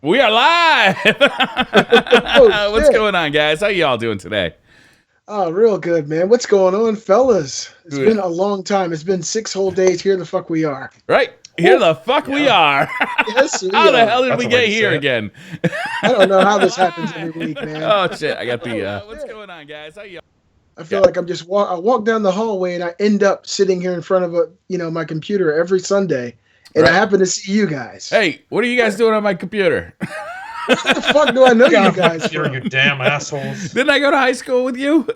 We are live. Oh, What's going on, guys? How y'all doing today? Oh, real good, man. What's going on, fellas? It's Good. been a long time. It's been 6 whole days. Here the fuck we are. Right here, the fuck we are. Yes, we How the are. hell did That's we a way get to here say it. again? I don't know how this happens every week, man. Oh shit! I got the. What's going on, guys? How y'all? I feel like I'm just I walk down the hallway and I end up sitting here in front of my computer every Sunday, and I Right. happen to see you guys. Hey, what are you guys doing on my computer? What the fuck do I know Get you off my guys computer, from? you damn assholes. Didn't I go to high school with you?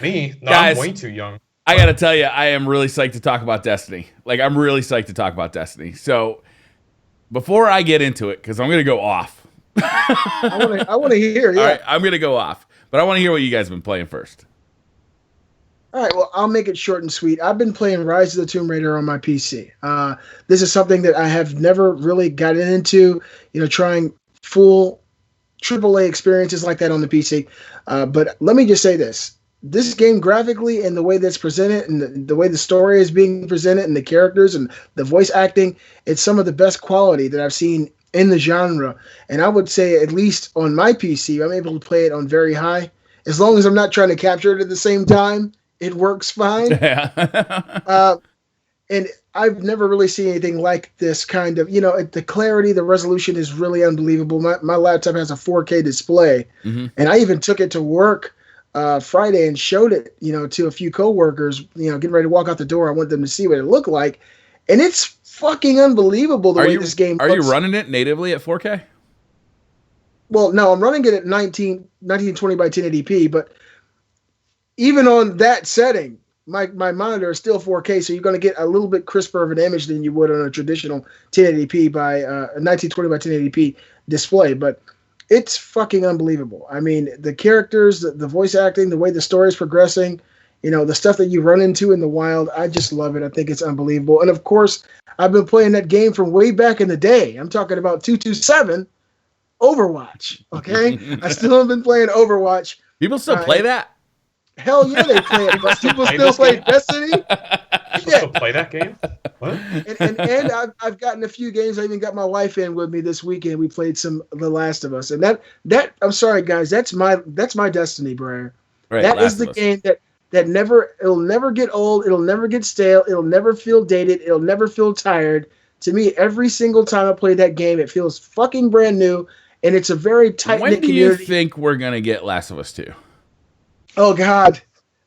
Me? No, Guys. I'm way too young. I gotta tell you, I am really psyched to talk about Destiny. Like, I'm really psyched to talk about Destiny. So, before I get into it, because I'm gonna go off. I want to hear. Yeah. All right, I'm gonna go off, but I want to hear what you guys have been playing first. All right, well, I'll make it short and sweet. I've been playing Rise of the Tomb Raider on my PC. This is something that I have never really gotten into, trying full AAA experiences like that on the PC. But let me just say this. This game graphically and the way that's presented and the way the story is being presented and the characters and the voice acting, it's some of the best quality that I've seen in the genre. And I would say at least on my PC, I'm able to play it on very high. As long as I'm not trying to capture it at the same time, it works fine. Yeah. And I've never really seen anything like this kind of, the clarity, the resolution is really unbelievable. My laptop has a 4K display, Mhm. and I even took it to work Friday and showed it, to a few coworkers, getting ready to walk out the door. I want them to see what it looked like. And it's fucking unbelievable the way this game Are looks. you running it natively at 4K? Well, no, I'm running it at 1920 by 1080p, but even on that setting, my monitor is still 4K, so you're going to get a little bit crisper of an image than you would on a traditional 1080p by a 1920 by 1080p display. But it's fucking unbelievable. I mean, the characters, the voice acting, the way the story is progressing, the stuff that you run into in the wild, I just love it. I think it's unbelievable. And of course, I've been playing that game from way back in the day. I'm talking about 227 Overwatch. Okay, I still have been playing Overwatch. People still play that? Hell yeah, they play it. But people still play Destiny. People Yeah. still play that game? What? And I've gotten a few games. I even got my wife in with me this weekend. We played some The Last of Us, and that I'm sorry guys, that's my Destiny, Briar. Right, That Last is the of Us. game that it'll never get old. It'll never get stale. It'll never feel dated. It'll never feel tired. To me, every single time I play that game, it feels fucking brand new, and it's a very tight When knit do you community. think we're gonna get Last of Us 2? Oh God,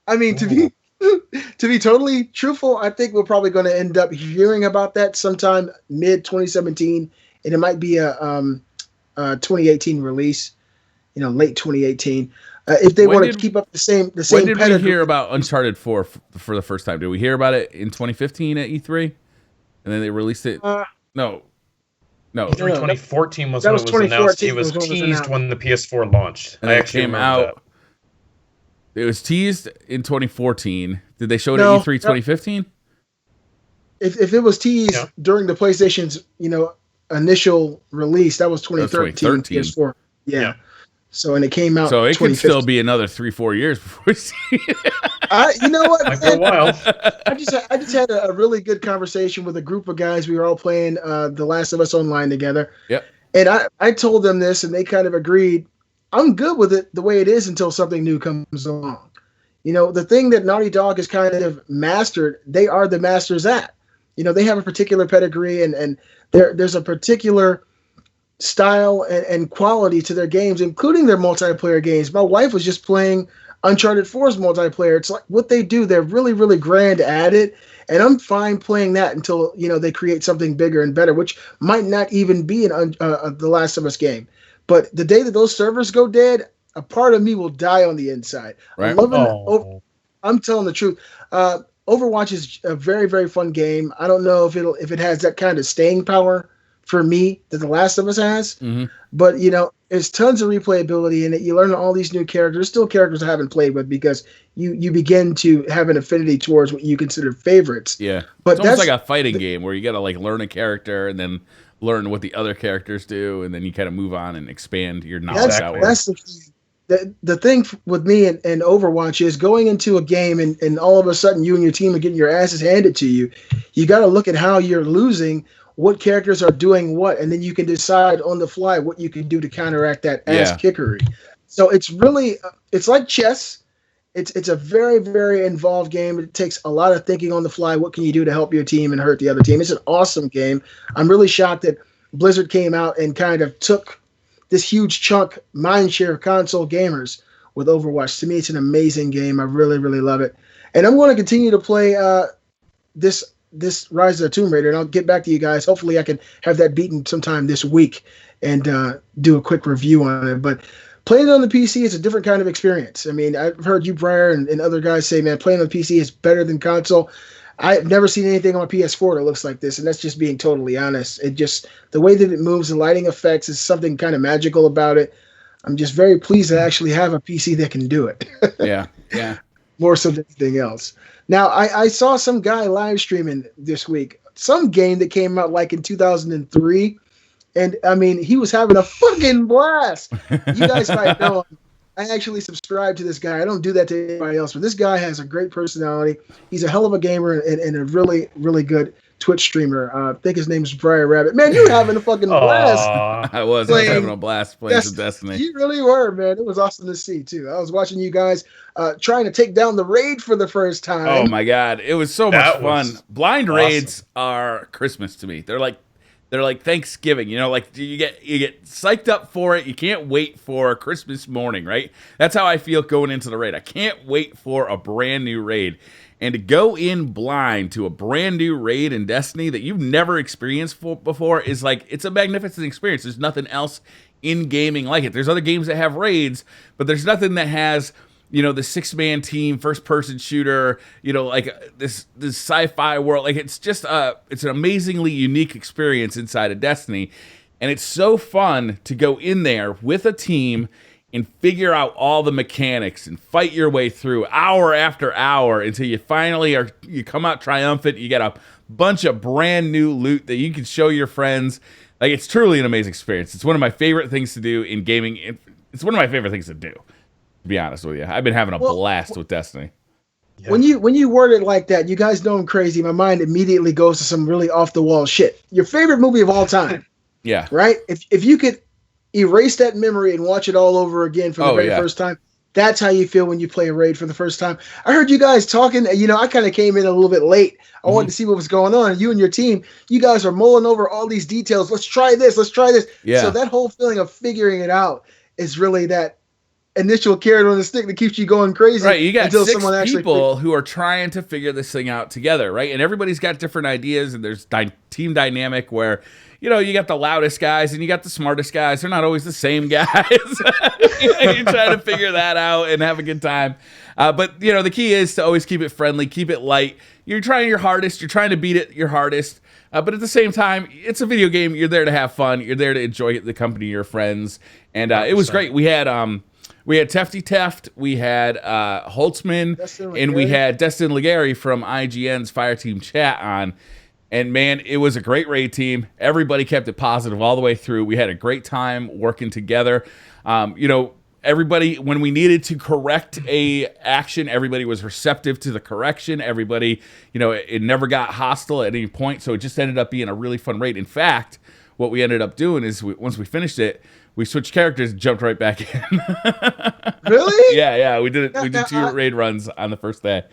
I mean to be totally truthful, I think we're probably going to end up hearing about that sometime mid 2017, and it might be a 2018 release, late 2018. If they When want to did- keep up the same When did we pedigree. hear about Uncharted 4 for the first time? Did we hear about it in 2015 at E3? And then they released it? No. E3 2014 was That when was it was announced. 2014 It was was when it was teased announced. when the PS4 launched. And I it actually came remember out. It was teased in 2014. Did they show it No, at E3 2015? If it was teased Yeah. during the PlayStation's initial release, that was 2013. 2013. PS4. Yeah. Yeah. So and it came out. So it could 2015. still be another 3-4 years before we see it. You know what? that. Might be a while. I just had a really good conversation with a group of guys. We were all playing The Last of Us online together. Yep. And I told them this, and they kind of agreed. I'm good with it the way it is until something new comes along. The thing that Naughty Dog has kind of mastered, they are the masters at. They have a particular pedigree, and there's a particular style and quality to their games, including their multiplayer games. My wife was just playing Uncharted 4's multiplayer. It's like what they do. They're really, really grand at it. And I'm fine playing that until, they create something bigger and better, which might not even be The Last of Us game. But the day that those servers go dead, a part of me will die on the inside. Right. I'm telling the truth. Overwatch is a very, very fun game. I don't know if it has that kind of staying power for me that The Last of Us has. Mm-hmm. But, there's tons of replayability in it. You learn all these new characters, still characters I haven't played with because you begin to have an affinity towards what you consider favorites. Yeah. But It's almost that's like a fighting game where you got to learn a character and then learn what the other characters do, and then you kind of move on and expand your knowledge that way. that's the thing. The thing with me and Overwatch is going into a game and all of a sudden you and your team are getting your asses handed to you. You got to look at how you're losing, what characters are doing what, and then you can decide on the fly what you can do to counteract that ass kickery. So it's really, it's like chess. It's a very, very involved game. It takes a lot of thinking on the fly. What can you do to help your team and hurt the other team? It's an awesome game. I'm really shocked that Blizzard came out and kind of took this huge chunk mindshare of console gamers with Overwatch. To me, it's an amazing game. I really, really love it. And I'm going to continue to play this Rise of the Tomb Raider, and I'll get back to you guys. Hopefully I can have that beaten sometime this week and do a quick review on it. But playing it on the PC is a different kind of experience. I mean, I've heard you, Briar, and other guys say, man, playing on the PC is better than console. I've never seen anything on PS4 that looks like this, and that's just being totally honest. It just, the way that it moves, the lighting effects, is something kind of magical about it. I'm just very pleased to actually have a PC that can do it. Yeah. More so than anything else. Now, I saw some guy live streaming this week, some game that came out like in 2003, and I mean, he was having a fucking blast. You guys might know him. I actually subscribe to this guy. I don't do that to anybody else, but this guy has a great personality. He's a hell of a gamer and a really, really good Twitch streamer. I think his name is Briar Rabbit. Man, you were having a fucking blast. I was having a blast playing some Destiny. You really were, man. It was awesome to see, too. I was watching you guys trying to take down the raid for the first time. Oh, my God. It was so much fun. Blind raids are Christmas to me. They're like Thanksgiving, you know, like you get psyched up for it. You can't wait for Christmas morning, right? That's how I feel going into the raid. I can't wait for a brand new raid. And to go in blind to a brand new raid in Destiny that you've never experienced before is like, it's a magnificent experience. There's nothing else in gaming like it. There's other games that have raids, but there's nothing that has, you know, the 6-man team, first-person shooter, you know, like this sci-fi world. Like, it's just it's an amazingly unique experience inside of Destiny. And it's so fun to go in there with a team and figure out all the mechanics and fight your way through hour after hour until you finally you come out triumphant. You get a bunch of brand new loot that you can show your friends. Like, it's truly an amazing experience. It's one of my favorite things to do in gaming. It's one of my favorite things to do, to be honest with you. I've been having a blast with Destiny. Yeah. When you word it like that, you guys know I'm crazy. My mind immediately goes to some really off the wall shit. Your favorite movie of all time. Yeah. Right? If you could erase that memory and watch it all over again for the very first time, that's how you feel when you play a raid for the first time. I heard you guys talking, you know, I kind of came in a little bit late. I wanted to see what was going on. You and your team, you guys are mulling over all these details. Let's try this. Let's try this. Yeah. So that whole feeling of figuring it out is really that initial carrot on the stick that keeps you going crazy. Right, you got 6 people who are trying to figure this thing out together, right? And everybody's got different ideas, and there's team dynamic where, you know, you got the loudest guys and you got the smartest guys. They're not always the same guys. You're trying to figure that out and have a good time. But, you know, the key is to always keep it friendly, keep it light. You're trying your hardest. You're trying to beat it your hardest. But at the same time, it's a video game. You're there to have fun. You're there to enjoy the company of your friends. And it was great. We had Tefty Teft, we had Holtzman, and we had Destin Legary from IGN's Fireteam Chat on. And, man, it was a great raid team. Everybody kept it positive all the way through. We had a great time working together. You know, everybody, when we needed to correct a action, everybody was receptive to the correction. Everybody, you know, it never got hostile at any point. So it just ended up being a really fun raid. In fact, what we ended up doing is once we finished it, we switched characters and jumped right back in. Really? Yeah. We did 2 raid runs on the first day.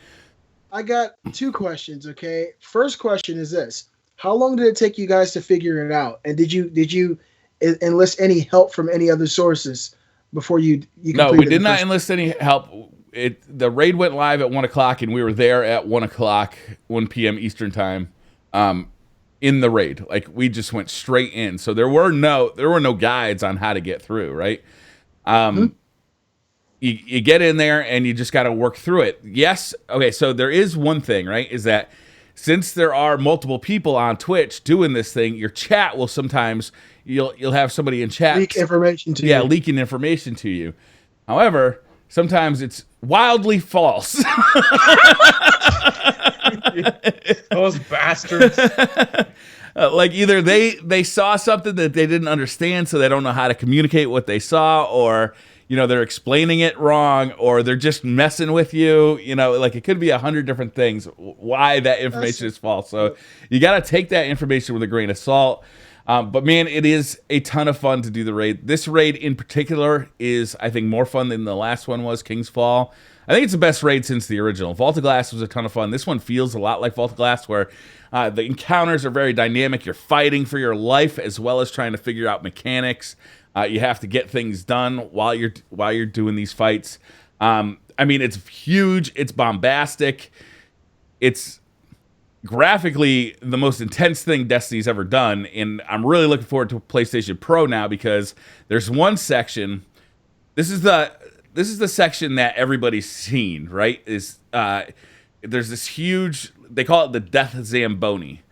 I got 2 questions, okay? First question is this. How long did it take you guys to figure it out? And did you enlist any help from any other sources before you No, we did not enlist any help. The raid went live at 1 o'clock, and we were there at 1 o'clock, 1 p.m. Eastern time, in the raid. Like, we just went straight in. So there were no guides on how to get through, right? You get in there and you just got to work through it. Yes. Okay. So there is one thing, right? Is that since there are multiple people on Twitch doing this thing, your chat will sometimes, you'll have somebody in chat leak information to you. Yeah, leaking information to you. However, sometimes it's wildly false. Those bastards. Like either they saw something that they didn't understand, so they don't know how to communicate what they saw, or they're explaining it wrong, or they're just messing with you. Like it could be 100 different things why that information is false. So you got to take that information with a grain of salt. But man, it is a ton of fun to do the raid. This raid in particular is, I think, more fun than the last one was, King's Fall. I think it's the best raid since the original. Vault of Glass was a ton of fun. This one feels a lot like Vault of Glass, where the encounters are very dynamic. You're fighting for your life as well as trying to figure out mechanics. You have to get things done while you're doing these fights. It's huge. It's bombastic. It's graphically the most intense thing Destiny's ever done, and I'm really looking forward to PlayStation Pro now, because there's one section. This is the section that everybody's seen, right? There's this huge, they call it the Death Zamboni.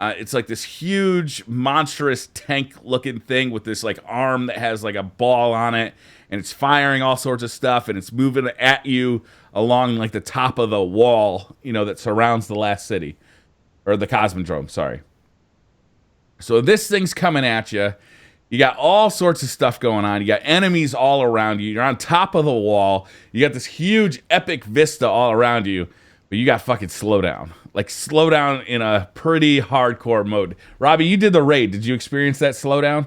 It's like this huge, monstrous tank-looking thing with this like arm that has like a ball on it, and it's firing all sorts of stuff, and it's moving at you along like the top of the wall, that surrounds the last city, or the Cosmodrome. Sorry. So this thing's coming at you. You got all sorts of stuff going on. You got enemies all around you. You're on top of the wall. You got this huge epic vista all around you, but you got fucking slowdown. Like slowdown in a pretty hardcore mode. Robbie, you did the raid. Did you experience that slowdown?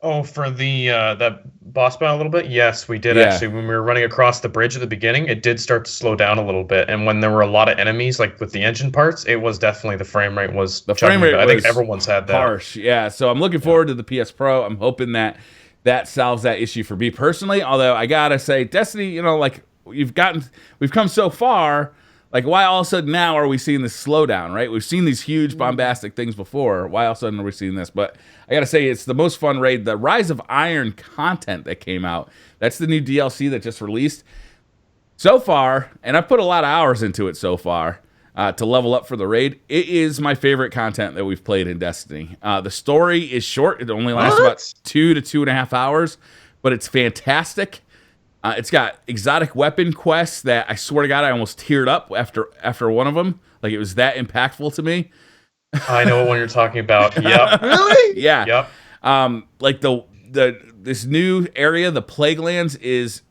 Oh, for the that boss battle a little bit? Yes, we did actually. When we were running across the bridge at the beginning, it did start to slow down a little bit. And when there were a lot of enemies, like with the engine parts, it was definitely, the frame rate was I think everyone's had that. Harsh, yeah. So I'm looking forward to the PS Pro. I'm hoping that solves that issue for me personally. Although I gotta say, Destiny, like we've come so far. Like, why all of a sudden now are we seeing this slowdown, right? We've seen these huge bombastic things before. Why all of a sudden are we seeing this? But I got to say, it's the most fun raid. The Rise of Iron content that came out, that's the new DLC that just released. So far, and I've put a lot of hours into it so far to level up for the raid, it is my favorite content that we've played in Destiny. The story is short. It only lasts about 2 to 2.5 hours, but it's fantastic. It's got exotic weapon quests that I swear to God I almost teared up after one of them. Like it was that impactful to me. I know what one you're talking about. Yep. Really? Yeah. Yep. Like this new area, the Plaguelands, is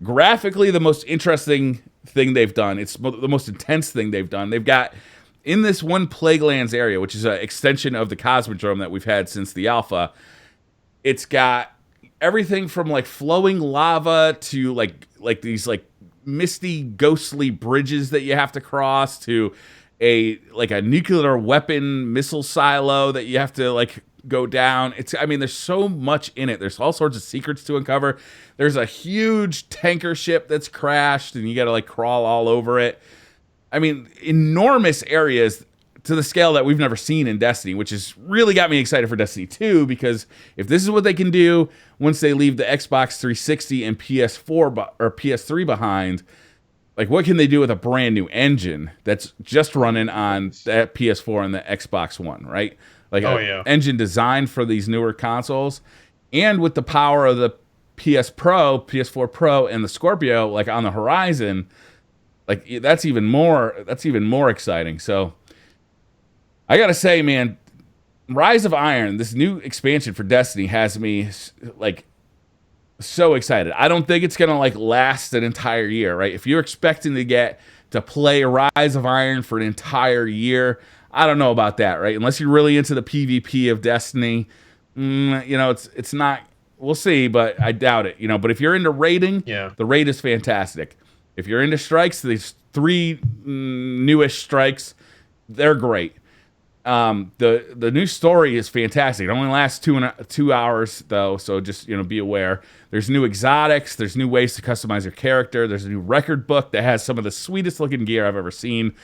graphically the most interesting thing they've done. It's the most intense thing they've done. They've got in this one Plaguelands area, which is an extension of the Cosmodrome that we've had since the alpha. It's got everything from like flowing lava to like these like misty ghostly bridges that you have to cross, to a nuclear weapon missile silo that you have to like go down. There's so much in it. There's all sorts of secrets to uncover. There's a huge tanker ship that's crashed and you got to like crawl all over it. Enormous areas to the scale that we've never seen in Destiny, which has really got me excited for Destiny 2, because if this is what they can do once they leave the Xbox 360 and PS4 or PS3 behind, like what can they do with a brand new engine that's just running on that PS4 and the Xbox One, right? Like engine designed for these newer consoles, and with the power of the PS4 Pro and the Scorpio like on the horizon, like that's even more exciting. So I gotta say, man, Rise of Iron, this new expansion for Destiny, has me like so excited. I don't think it's gonna like last an entire year, right? If you're expecting to play Rise of Iron for an entire year, I don't know about that, right? Unless you're really into the PvP of Destiny, it's not. We'll see, but I doubt it. But if you're into raiding, the raid is fantastic. If you're into strikes, these 3 newish strikes, they're great. The new story is fantastic. It only lasts 2 hours though, so just be aware. There's new exotics. There's new ways to customize your character. There's a new record book that has some of the sweetest looking gear I've ever seen.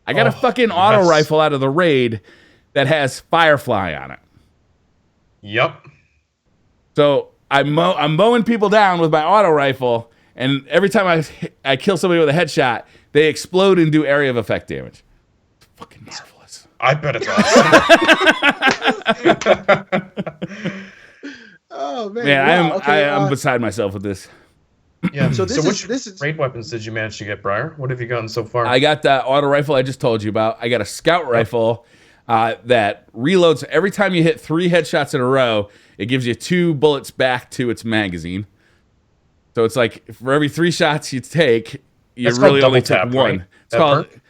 I got a fucking auto rifle out of the raid that has Firefly on it. Yep. So I'm mowing people down with my auto rifle, and every time I kill somebody with a headshot, they explode and do area of effect damage. It's fucking marvelous. I bet it's awesome. Oh man! I am beside myself with this. Yeah. So which raid weapons did you manage to get, Briar? What have you gotten so far? I got that auto rifle I just told you about. I got a scout rifle. that reloads every time you hit 3 headshots in a row. It gives you 2 bullets back to its magazine. So it's like for every 3 shots you take, you really only take one. Right?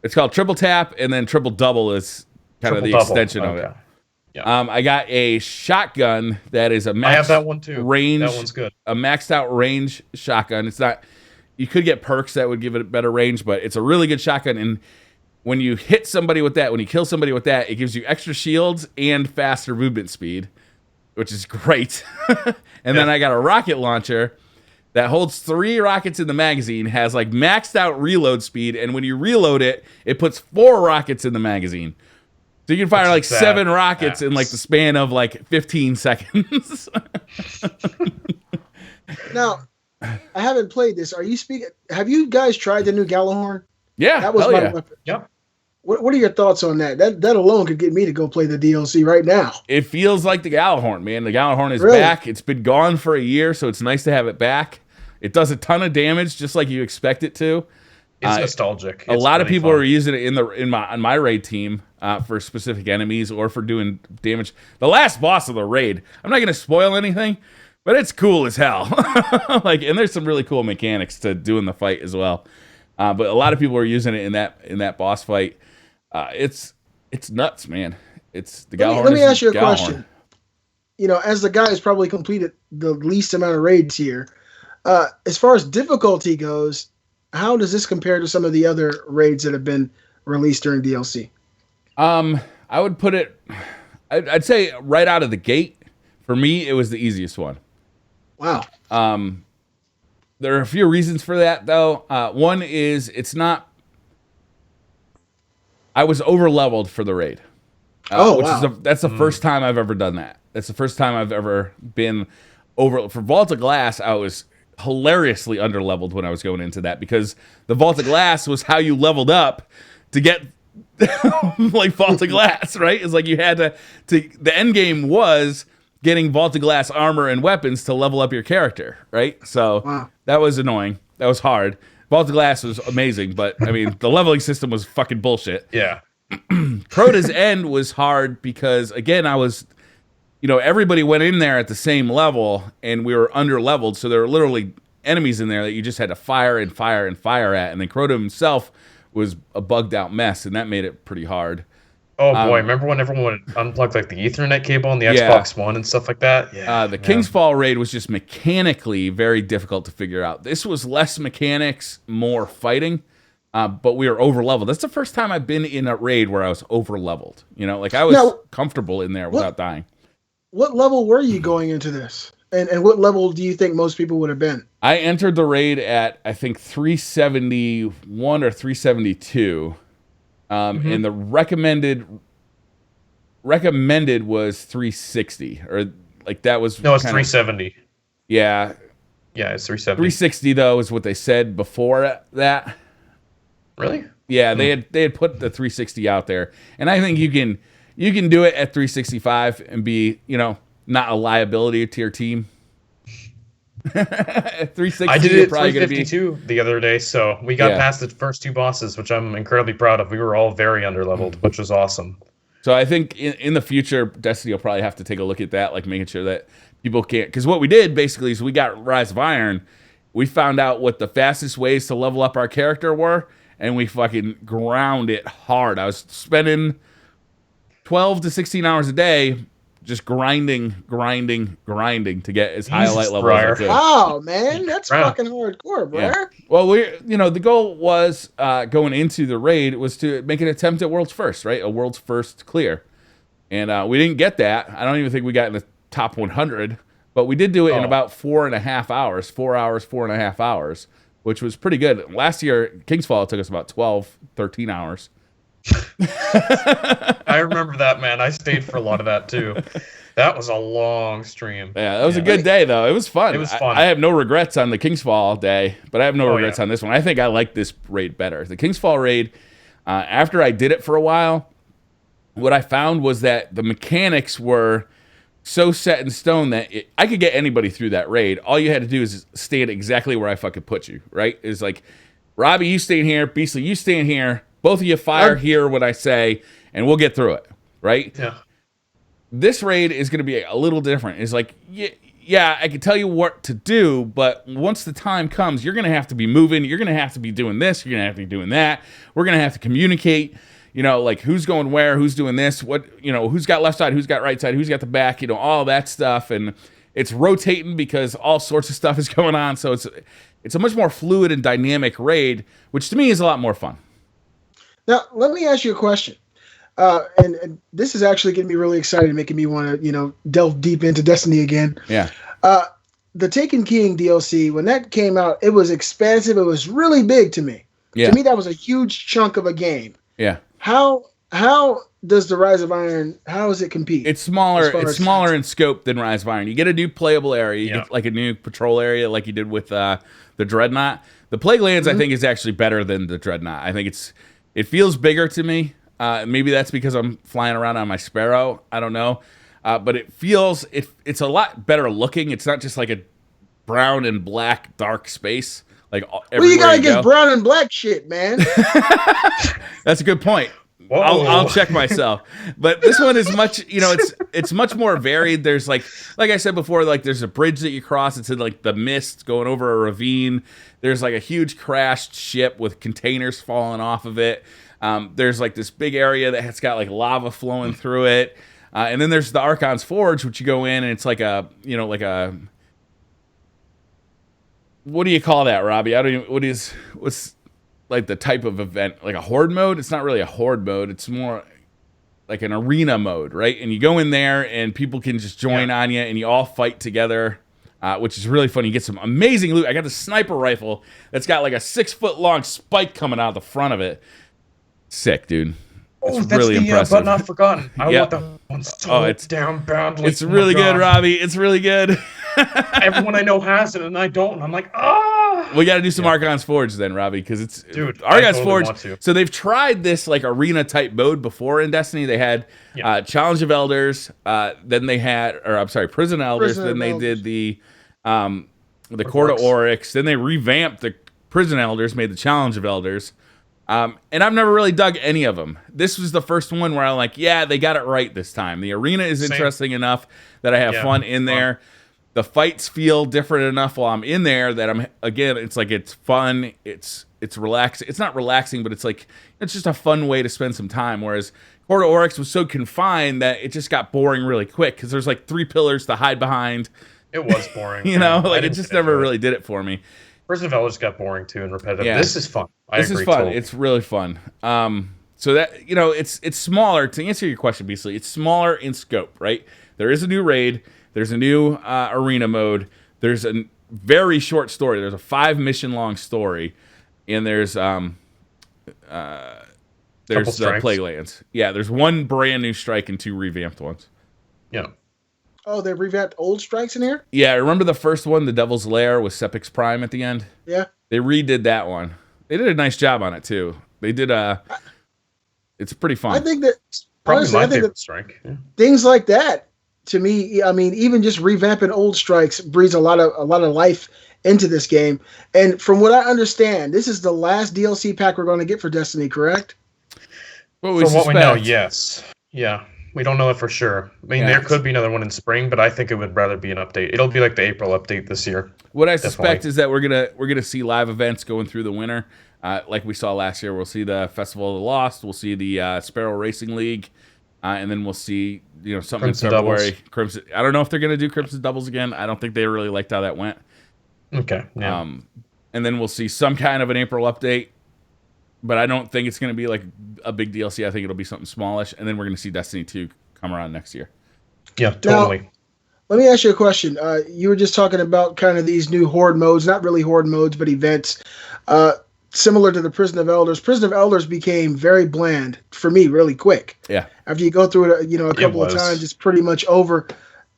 It's called triple tap, and then triple double is kind of the extension of it. Yeah. I got a shotgun that is a max. I have that one too. Range. That one's good. A maxed out range shotgun. It's not. You could get perks that would give it a better range, but it's a really good shotgun. And when you hit somebody with that, when you kill somebody with that, it gives you extra shields and faster movement speed, which is great. And then I got a rocket launcher that holds 3 rockets in the magazine, has like maxed out reload speed, and when you reload it, it puts 4 rockets in the magazine. So you can fire like 7 rockets in like the span of like 15 seconds. Now, I haven't played this. Have you guys tried the new Gallahorn? Yeah, that was my weapon. Yep. What are your thoughts on that? That alone could get me to go play the DLC right now. It feels like the Gallahorn, man. The Gallahorn is back. It's been gone for a year, so it's nice to have it back. It does a ton of damage, just like you expect it to. It's nostalgic. A lot of people are using it on my raid team for specific enemies or for doing damage. The last boss of the raid, I'm not going to spoil anything, but it's cool as hell. And there's some really cool mechanics to doing the fight as well. But a lot of people are using it in that boss fight. It's nuts, man. It's the Gallahorn. Let me ask you a question. As the guy who's probably completed the least amount of raids here, as far as difficulty goes, how does this compare to some of the other raids that have been released during DLC? I would put it, I'd say right out of the gate, for me, it was the easiest one. Wow. There are a few reasons for that, though. One is I was over-leveled for the raid. That's the first time I've ever done that. That's the first time I've ever been over. For Vault of Glass, I was hilariously under-leveled when I was going into that, because the Vault of Glass was how you leveled up to get like Vault of Glass, right? It's like you had to the end game was getting Vault of Glass armor and weapons to level up your character, right? So that was annoying. That was hard. Vault of Glass was amazing, but I mean, the leveling system was fucking bullshit. Yeah. Crota's End was hard because, again, I was, everybody went in there at the same level, and we were under-leveled, so there were literally enemies in there that you just had to fire and fire and fire at, and then Crota himself was a bugged-out mess, and that made it pretty hard. Oh boy, remember when everyone would unplug like the Ethernet cable on the Xbox One and stuff like that? Yeah. The King's Fall raid was just mechanically very difficult to figure out. This was less mechanics, more fighting, but we were over-leveled. That's the first time I've been in a raid where I was over-leveled. I was comfortable in there without dying. What level were you going into this? And what level do you think most people would have been? I entered the raid at, I think, 371 or 372. And the recommended was 360, or like that was it's 370. Yeah, it's 370. 360 though is what they said before that. Really? Yeah, they had put the 360 out there, and I think you can do it at 365 and be not a liability to your team. 360. I did it at 352 the other day, so we got past the first 2 bosses, which I'm incredibly proud of. We were all very underleveled, which was awesome. So I think in the future, Destiny will probably have to take a look at that, like making sure that people can't. Because what we did basically is we got Rise of Iron. We found out what the fastest ways to level up our character were, and we fucking ground it hard. I was spending 12 to 16 hours a day just grinding to get as high a light level as I could. Oh man, that's fucking hardcore, bro. Yeah. Well, the goal was going into the raid was to make an attempt at world's first, right? A world's first clear, and we didn't get that. I don't even think we got in the top 100, but we did do it in about 4.5 hours, 4.5 hours, which was pretty good. Last year, King's Fall took us about 12, 13 hours. I remember that, man. I stayed for a lot of that too. That was a long stream. Yeah, that was a good day though. It was fun. It was fun. I have no regrets on the King's Fall day, but I have no regrets on this one. I think I like this raid better. The King's Fall raid, after I did it for a while, what I found was that the mechanics were so set in stone that I could get anybody through that raid. All you had to do is stand exactly where I fucking put you, right? It's like, Robbie, you stay in here. Beastly, you stay in here. Both of you fire here when I say, and we'll get through it, right? Yeah. This raid is going to be a little different. It's like, yeah, I can tell you what to do, but once the time comes, you're going to have to be moving. You're going to have to be doing this. You're going to have to be doing that. We're going to have to communicate, like who's going where, who's doing this, who's got left side, who's got right side, who's got the back, all that stuff. And it's rotating because all sorts of stuff is going on. So it's a much more fluid and dynamic raid, which to me is a lot more fun. Now, let me ask you a question. And this is actually getting me really excited, making me want to, delve deep into Destiny again. Yeah. The Taken King DLC, when that came out, it was expansive. It was really big to me. Yeah. To me, that was a huge chunk of a game. Yeah. How does the Rise of Iron, how does it compete? It's smaller. It's smaller in scope than Rise of Iron. You get a new playable area. You get like a new patrol area, like you did with the Dreadnought. The Plague Lands, I think, is actually better than the Dreadnought. I think it feels bigger to me. Maybe that's because I'm flying around on my Sparrow. I don't know. But it feels, it's a lot better looking. It's not just like a brown and black dark space. Like well, you gotta get brown and black shit, man. That's a good point. I'll check myself. But this one is much, it's much more varied. There's like I said before, like there's a bridge that you cross. It's in like the mist going over a ravine. There's like a huge crashed ship with containers falling off of it. There's like this big area that has got like lava flowing through it. And then there's the Archon's Forge, which you go in and it's like what do you call that, Robbie? What's like the type of event, like a horde mode? It's not really a horde mode. It's more like an arena mode, right? And you go in there and people can just join on you and you all fight together, which is really fun. You get some amazing loot. I got the sniper rifle that's got like a 6-foot long spike coming out the front of it. Sick, dude. Oh, that's really impressive. But not forgotten. I want that one so down badly. It's really good, Robbie. It's really good. Everyone I know has it, and I don't. And I'm like, ah. We got to do some Archon's Forge then, Robbie, because it's Archon's Forge. So they've tried this like arena type mode before in Destiny. They had Challenge of Elders, then they had, Prison Elders. Then they did the Court of Oryx. Then they revamped the Prison Elders, made the Challenge of Elders. And I've never really dug any of them. This was the first one where I'm like, they got it right this time. The arena is interesting enough that I have fun in there. The fights feel different enough while I'm in there that it's fun. It's relaxing. It's not relaxing, but it's just a fun way to spend some time. Whereas Court of Oryx was so confined that it just got boring really quick because there's like 3 pillars to hide behind. It was boring. It just never really did it for me. Prison of Elders got boring too and repetitive. Yeah. This is fun. This is fun. Totally. It's really fun. So that it's smaller. To answer your question, Beasley, it's smaller in scope, right? There is a new raid. There's a new arena mode. There's a very short story. There's a 5-mission long story, and there's the Plague Lands. Yeah, there's 1 brand new strike and 2 revamped ones. Yeah. Oh, they revamped old strikes in here? Yeah, remember the first one, the Devil's Lair with Sepix Prime at the end? Yeah. They redid that one. They did a nice job on it too. They did it's pretty fun. I think that probably my favorite strike. Yeah. Things like that, to me, I mean, even just revamping old strikes breathes a lot of life into this game. And from what I understand, this is the last DLC pack we're going to get for Destiny, correct? From what we know, yes. Yeah. We don't know it for sure. I mean, there could be another one in spring, but I think it would rather be an update. It'll be like the April update this year. What I suspect is that we're gonna see live events going through the winter, like we saw last year. We'll see the Festival of the Lost. We'll see the Sparrow Racing League, and then we'll see something Crimson in February. Doubles. Crimson. I don't know if they're gonna do Crimson Doubles again. I don't think they really liked how that went. Okay. Yeah. And then we'll see some kind of an April update. But I don't think it's going to be like a big DLC. I think it'll be something smallish. And then we're going to see Destiny 2 come around next year. Yeah, totally. Now, let me ask you a question. You were just talking about kind of these new horde modes, not really horde modes, but events. Similar to the Prison of Elders. Prison of Elders became very bland for me really quick. Yeah. After you go through it, a couple of times, it's pretty much over.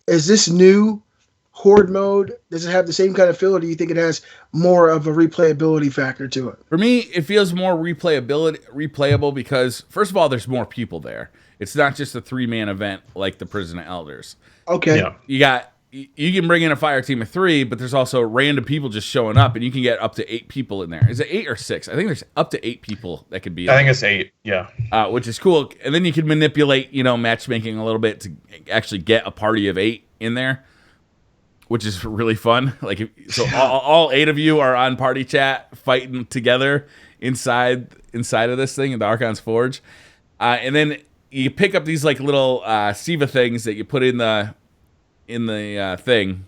Is this new horde mode, does it have the same kind of feel, or do you think it has more of a replayability factor to it? For me, it feels more replayable because, first of all, there's more people there. It's not just a 3-man event like the Prison of Elders. Okay. Yeah. You got you can bring in a fire team of 3, but there's also random people just showing up, and you can get up to 8 people in there. Is it 8 or 6? I think there's up to 8 people that could be in I think there. it's 8, yeah. Which is cool. And then you can manipulate, matchmaking a little bit to actually get a party of 8 in there, which is really fun. Like, so all 8 of you are on party chat fighting together inside of this thing in the Archon's Forge. And then you pick up these like little Siva things that you put in the thing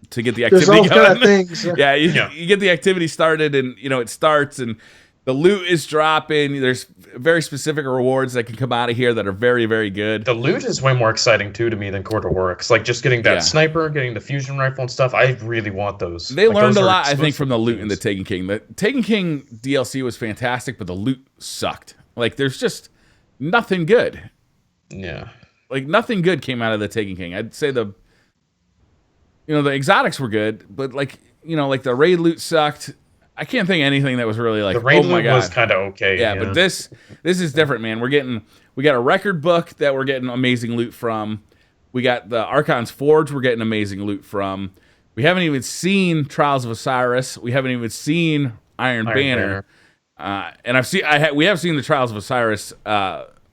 to get the activity There's all going. kind of things. Yeah, you get the activity started, and it starts, and the loot is dropping. There's very specific rewards that can come out of here that are very, very good. The loot is way more exciting too to me than Quarter Works. Like just getting that sniper, getting the fusion rifle and stuff. I really want those. They learned a lot, I think, from the loot in the Taken King. The Taken King DLC was fantastic, but the loot sucked. Like there's just nothing good. Yeah. Like nothing good came out of the Taken King. I'd say the exotics were good, but like the raid loot sucked. I can't think of anything that was really like, the raid oh my loot god, was kind of okay. Yeah, but this is different, man. We got a record book that we're getting amazing loot from. We got the Archon's Forge we're getting amazing loot from. We haven't even seen Trials of Osiris. We haven't even seen Iron Banner. And we have seen the Trials of Osiris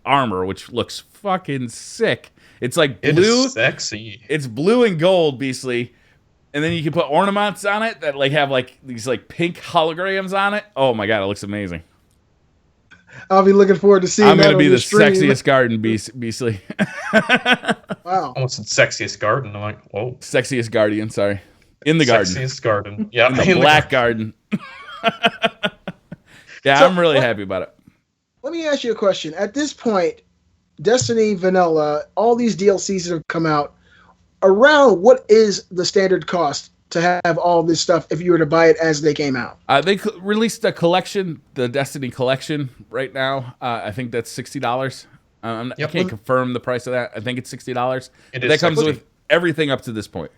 armor, which looks fucking sick. It's like blue. It is sexy. It's blue and gold, beastly. And then you can put ornaments on it that like have like these like pink holograms on it. Oh my god, it looks amazing. I'll be looking forward to seeing. I'm gonna be the sexiest garden, beastly. Wow. Almost the sexiest garden. I'm like, whoa. Sexiest guardian. Sorry, in the garden. Sexiest garden. Yeah, in the black garden. Yeah, so, I'm really happy about it. Let me ask you a question. At this point, Destiny Vanilla, all these DLCs that have come out, around what is the standard cost to have all this stuff if you were to buy it as they came out? They released a collection, the Destiny collection, right now. I think that's $60. I can't confirm the price of that. I think it's $60. That comes with everything up to this point.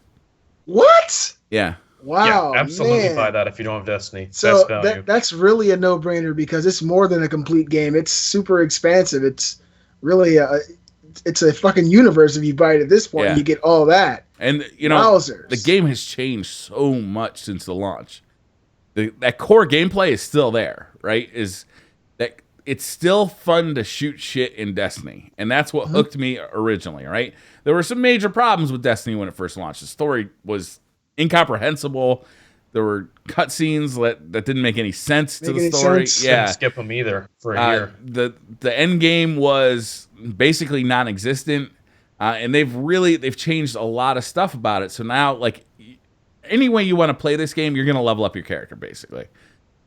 What? Yeah. Wow. Yeah, absolutely man. buy that if you don't have Destiny. So that's really a no-brainer because it's more than a complete game. It's super expansive. It's really it's a fucking universe if you buy it at this point. Yeah. You get all that. And the game has changed so much since the launch. That core gameplay is still there, right? Is that it's still fun to shoot shit in Destiny, and that's what hooked me originally, right? There were some major problems with Destiny when it first launched. The story was incomprehensible. There were cutscenes that didn't make any sense to the story. Yeah, didn't skip them either for a year. The end game was basically non-existent, and they've changed a lot of stuff about it. So now, like, any way you want to play this game, you're gonna level up your character. Basically,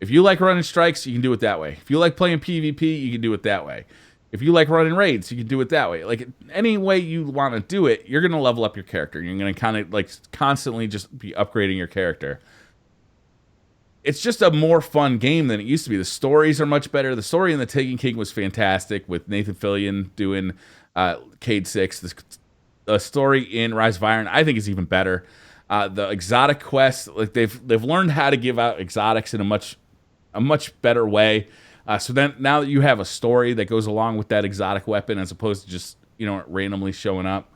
if you like running strikes, you can do it that way. If you like playing PvP, you can do it that way. If you like running raids, you can do it that way. Like, any way you want to do it, you're gonna level up your character. You're gonna kind of like constantly just be upgrading your character. It's just a more fun game than it used to be. The stories are much better. The story in The Taken King was fantastic with Nathan Fillion doing Cade 6. The story in Rise of Iron, I think, is even better. The exotic quests, like they've learned how to give out exotics in a much better way. So then now that you have a story that goes along with that exotic weapon as opposed to just randomly showing up.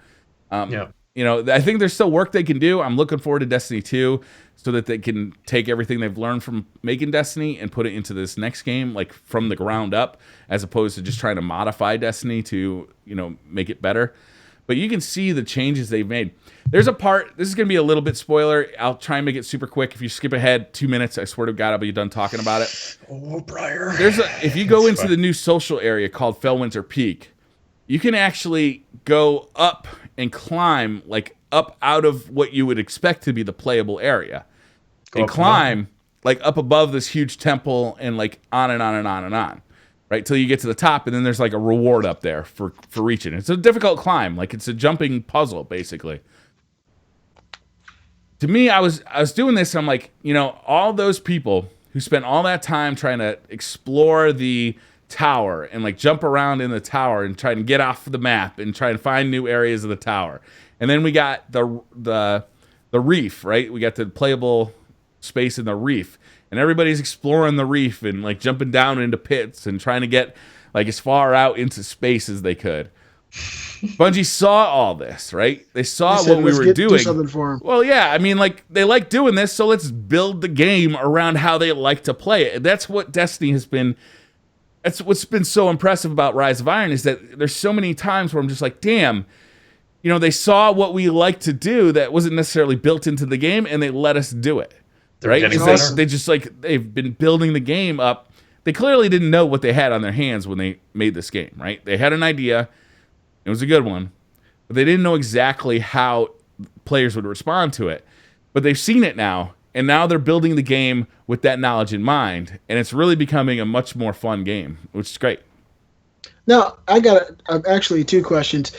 I think there's still work they can do. I'm looking forward to Destiny 2 so that they can take everything they've learned from making Destiny and put it into this next game, like from the ground up, as opposed to just trying to modify Destiny to, make it better. But you can see the changes they've made. There's a part, this is going to be a little bit spoiler. I'll try and make it super quick. If you skip ahead 2 minutes, I swear to God, I'll be done talking about it. Oh, Briar. If you go into the new social area called Fellwinter Peak, you can actually go up and climb, like up out of what you would expect to be the playable area. And climb like up above this huge temple and like on and on and on and on. Right, till you get to the top, and then there's like a reward up there for reaching. It's a difficult climb, like it's a jumping puzzle, basically. To me, I was doing this, and I'm like, all those people who spent all that time trying to explore the tower and like jump around in the tower and try and get off the map and try and find new areas of the tower. And then we got the reef, right? We got the playable space in the reef. And everybody's exploring the reef and like jumping down into pits and trying to get like as far out into space as they could. Bungie saw all this, right? They saw said, what we were do doing. something for 'em. Well, yeah, I mean, like, they like doing this, so let's build the game around how they like to play it. That's what Destiny has been. That's what's been so impressive about Rise of Iron, is that there's so many times where I'm just like, damn, you know, they saw what we like to do that wasn't necessarily built into the game, and they let us do it. Right? They just, like, they've been building the game up. They clearly didn't know what they had on their hands when they made this game, right? They had an idea. It was a good one. But they didn't know exactly how players would respond to it. But they've seen it now, and now they're building the game with that knowledge in mind, and it's really becoming a much more fun game, which is great. Now, I got actually two questions.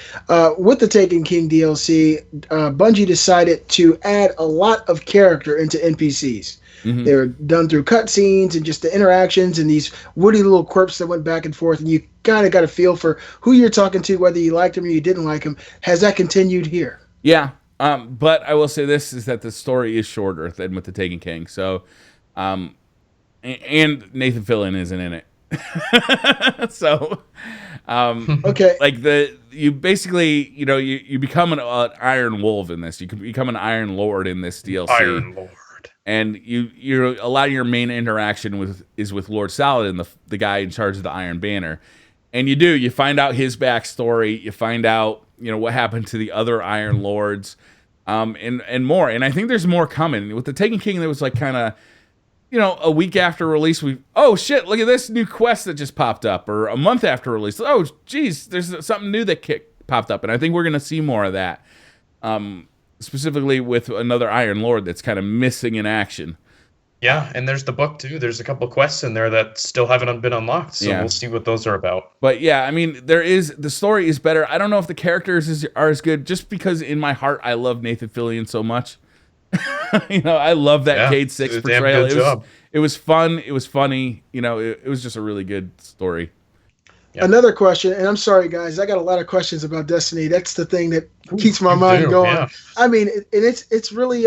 With the Taken King DLC, Bungie decided to add a lot of character into NPCs. Mm-hmm. They were done through cutscenes and just the interactions and these witty little quirks that went back and forth, and you kind of got a feel for who you're talking to, whether you liked him or you didn't like him. Has that continued here? Yeah, but I will say this, is that the story is shorter than with the Taken King. So, and Nathan Fillion isn't in it. So, okay, like you basically, you know, you become an Iron Wolf in this. You can become an Iron Lord in this DLC. Iron Lord. And a lot of your main interaction is with Lord Saladin, the guy in charge of the Iron Banner. And you find out his backstory, you find out, you know, what happened to the other Iron Lords, and more. And I think there's more coming. With the Taken King, there was like kind of, you know, a week after release, oh shit, look at this new quest that just popped up, or a month after release, oh geez, there's something new that popped up, and I think we're gonna see more of that. Specifically with another Iron Lord that's kind of missing in action. Yeah, and there's the book too. There's a couple quests in there that still haven't been unlocked, so we'll see what those are about. But yeah, I mean, the story is better. I don't know if the characters are as good, just because in my heart I love Nathan Fillion so much. You know, I love that Cade 6 portrayal. It was fun. It was funny. You know, it was just a really good story. Yeah. Another question, and I'm sorry guys, I got a lot of questions about Destiny. That's the thing that keeps my mind going. Yeah. I mean, it's really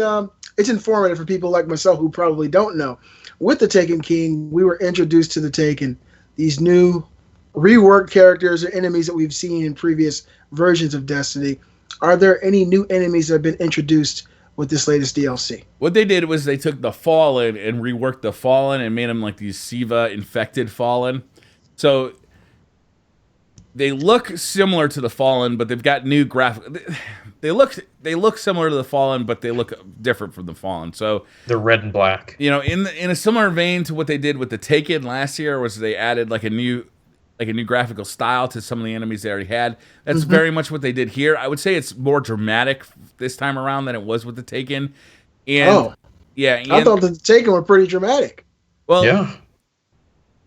it's informative for people like myself who probably don't know. With the Taken King, we were introduced to the Taken, these new reworked characters or enemies that we've seen in previous versions of Destiny. Are there any new enemies that have been introduced with this latest DLC? What they did was they took the Fallen and reworked the Fallen and made them like these Siva infected Fallen. So they look similar to the Fallen, but they've got new graphic. They look similar to the Fallen, but they look different from the Fallen. So they're red and black. You know, in a similar vein to what they did with the Taken last year, was they added like a new graphical style to some of the enemies they already had. That's very much what they did here. I would say it's more dramatic this time around than it was with the Taken. And I thought the Taken were pretty dramatic. Well, yeah.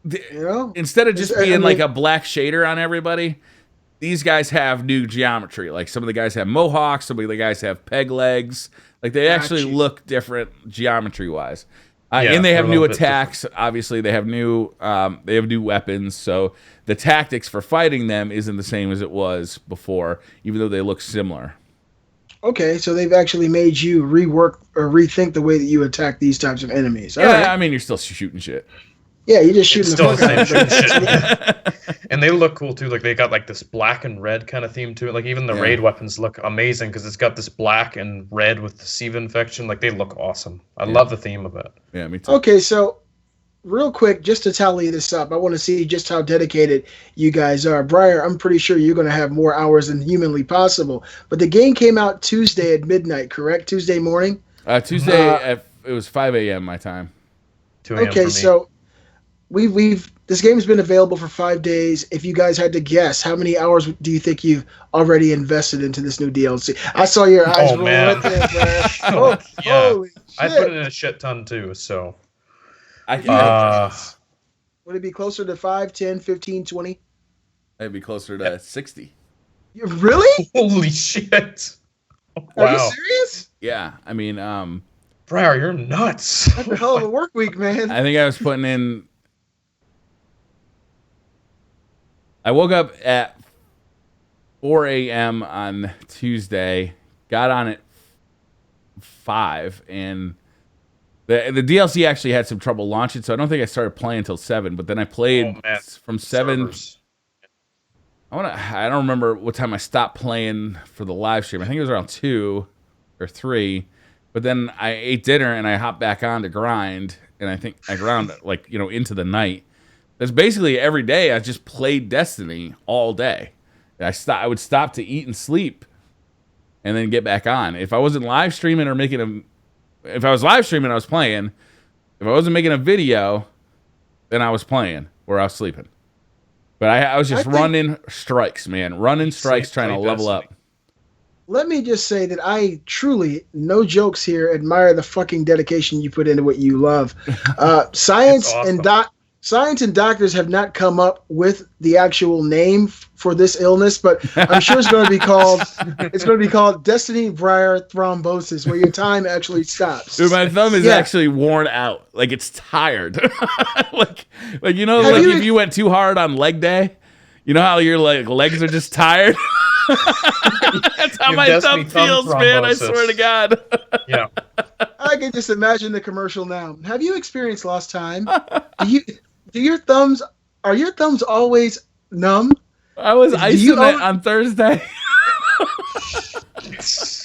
You know, instead of just being like a black shader on everybody, these guys have new geometry. Like some of the guys have mohawks, some of the guys have peg legs. Like they actually look different geometry wise. And they have new attacks. Obviously, they have new weapons. So the tactics for fighting them isn't the same as it was before, even though they look similar. Okay, so they've actually made you rework or rethink the way that you attack these types of enemies. All right. I mean, you're still shooting shit. Yeah, you're just shooting the same shit. And they look cool too. Like they got like this black and red kind of theme to it. Like even the raid weapons look amazing because it's got this black and red with the Siva infection. Like they look awesome. I love the theme of it. Yeah, me too. Okay, so real quick, just to tally this up, I want to see just how dedicated you guys are. Briar, I'm pretty sure you're going to have more hours than humanly possible. But the game came out Tuesday at midnight, correct? Tuesday morning? Tuesday it was 5 a.m. my time. 2 a.m. Okay, for me. So this game's been available for 5 days. If you guys had to guess, how many hours do you think you've already invested into this new DLC? I saw your eyes roll right there, Briar. Holy shit. I put in a shit ton too, so. Would it be closer to 5, 10, 15, 20? It'd be closer to 60. Really? Holy shit. Wow. Are you serious? Yeah, I mean, Briar, you're nuts. That's a hell of a work week, man. I think I was putting in. I woke up at 4 a.m. on Tuesday, got on at 5, and the DLC actually had some trouble launching, so I don't think I started playing until 7, but then I played from 7. I don't remember what time I stopped playing for the live stream. I think it was around 2 or 3. But then I ate dinner and I hopped back on to grind, and I think I ground like, into the night. That's basically every day I just played Destiny all day. I would stop to eat and sleep and then get back on. If I wasn't live streaming or if I was live streaming, I was playing. If I wasn't making a video, then I was playing or I was sleeping. But I was just running strikes, man. Running strikes, trying to level up. Let me just say that I truly, no jokes here, admire the fucking dedication you put into what you love. Science awesome. Science and doctors have not come up with the actual name for this illness, but I'm sure it's going to be called Destiny Briar Thrombosis, where your time actually stops. Dude, my thumb is actually worn out. Like, it's tired. like if you went too hard on leg day, you know how your legs are just tired? That's how my thumb feels, man. I swear to God. Yeah. I can just imagine the commercial now. Have you experienced lost time? Are your thumbs always numb? I was icing it on Thursday.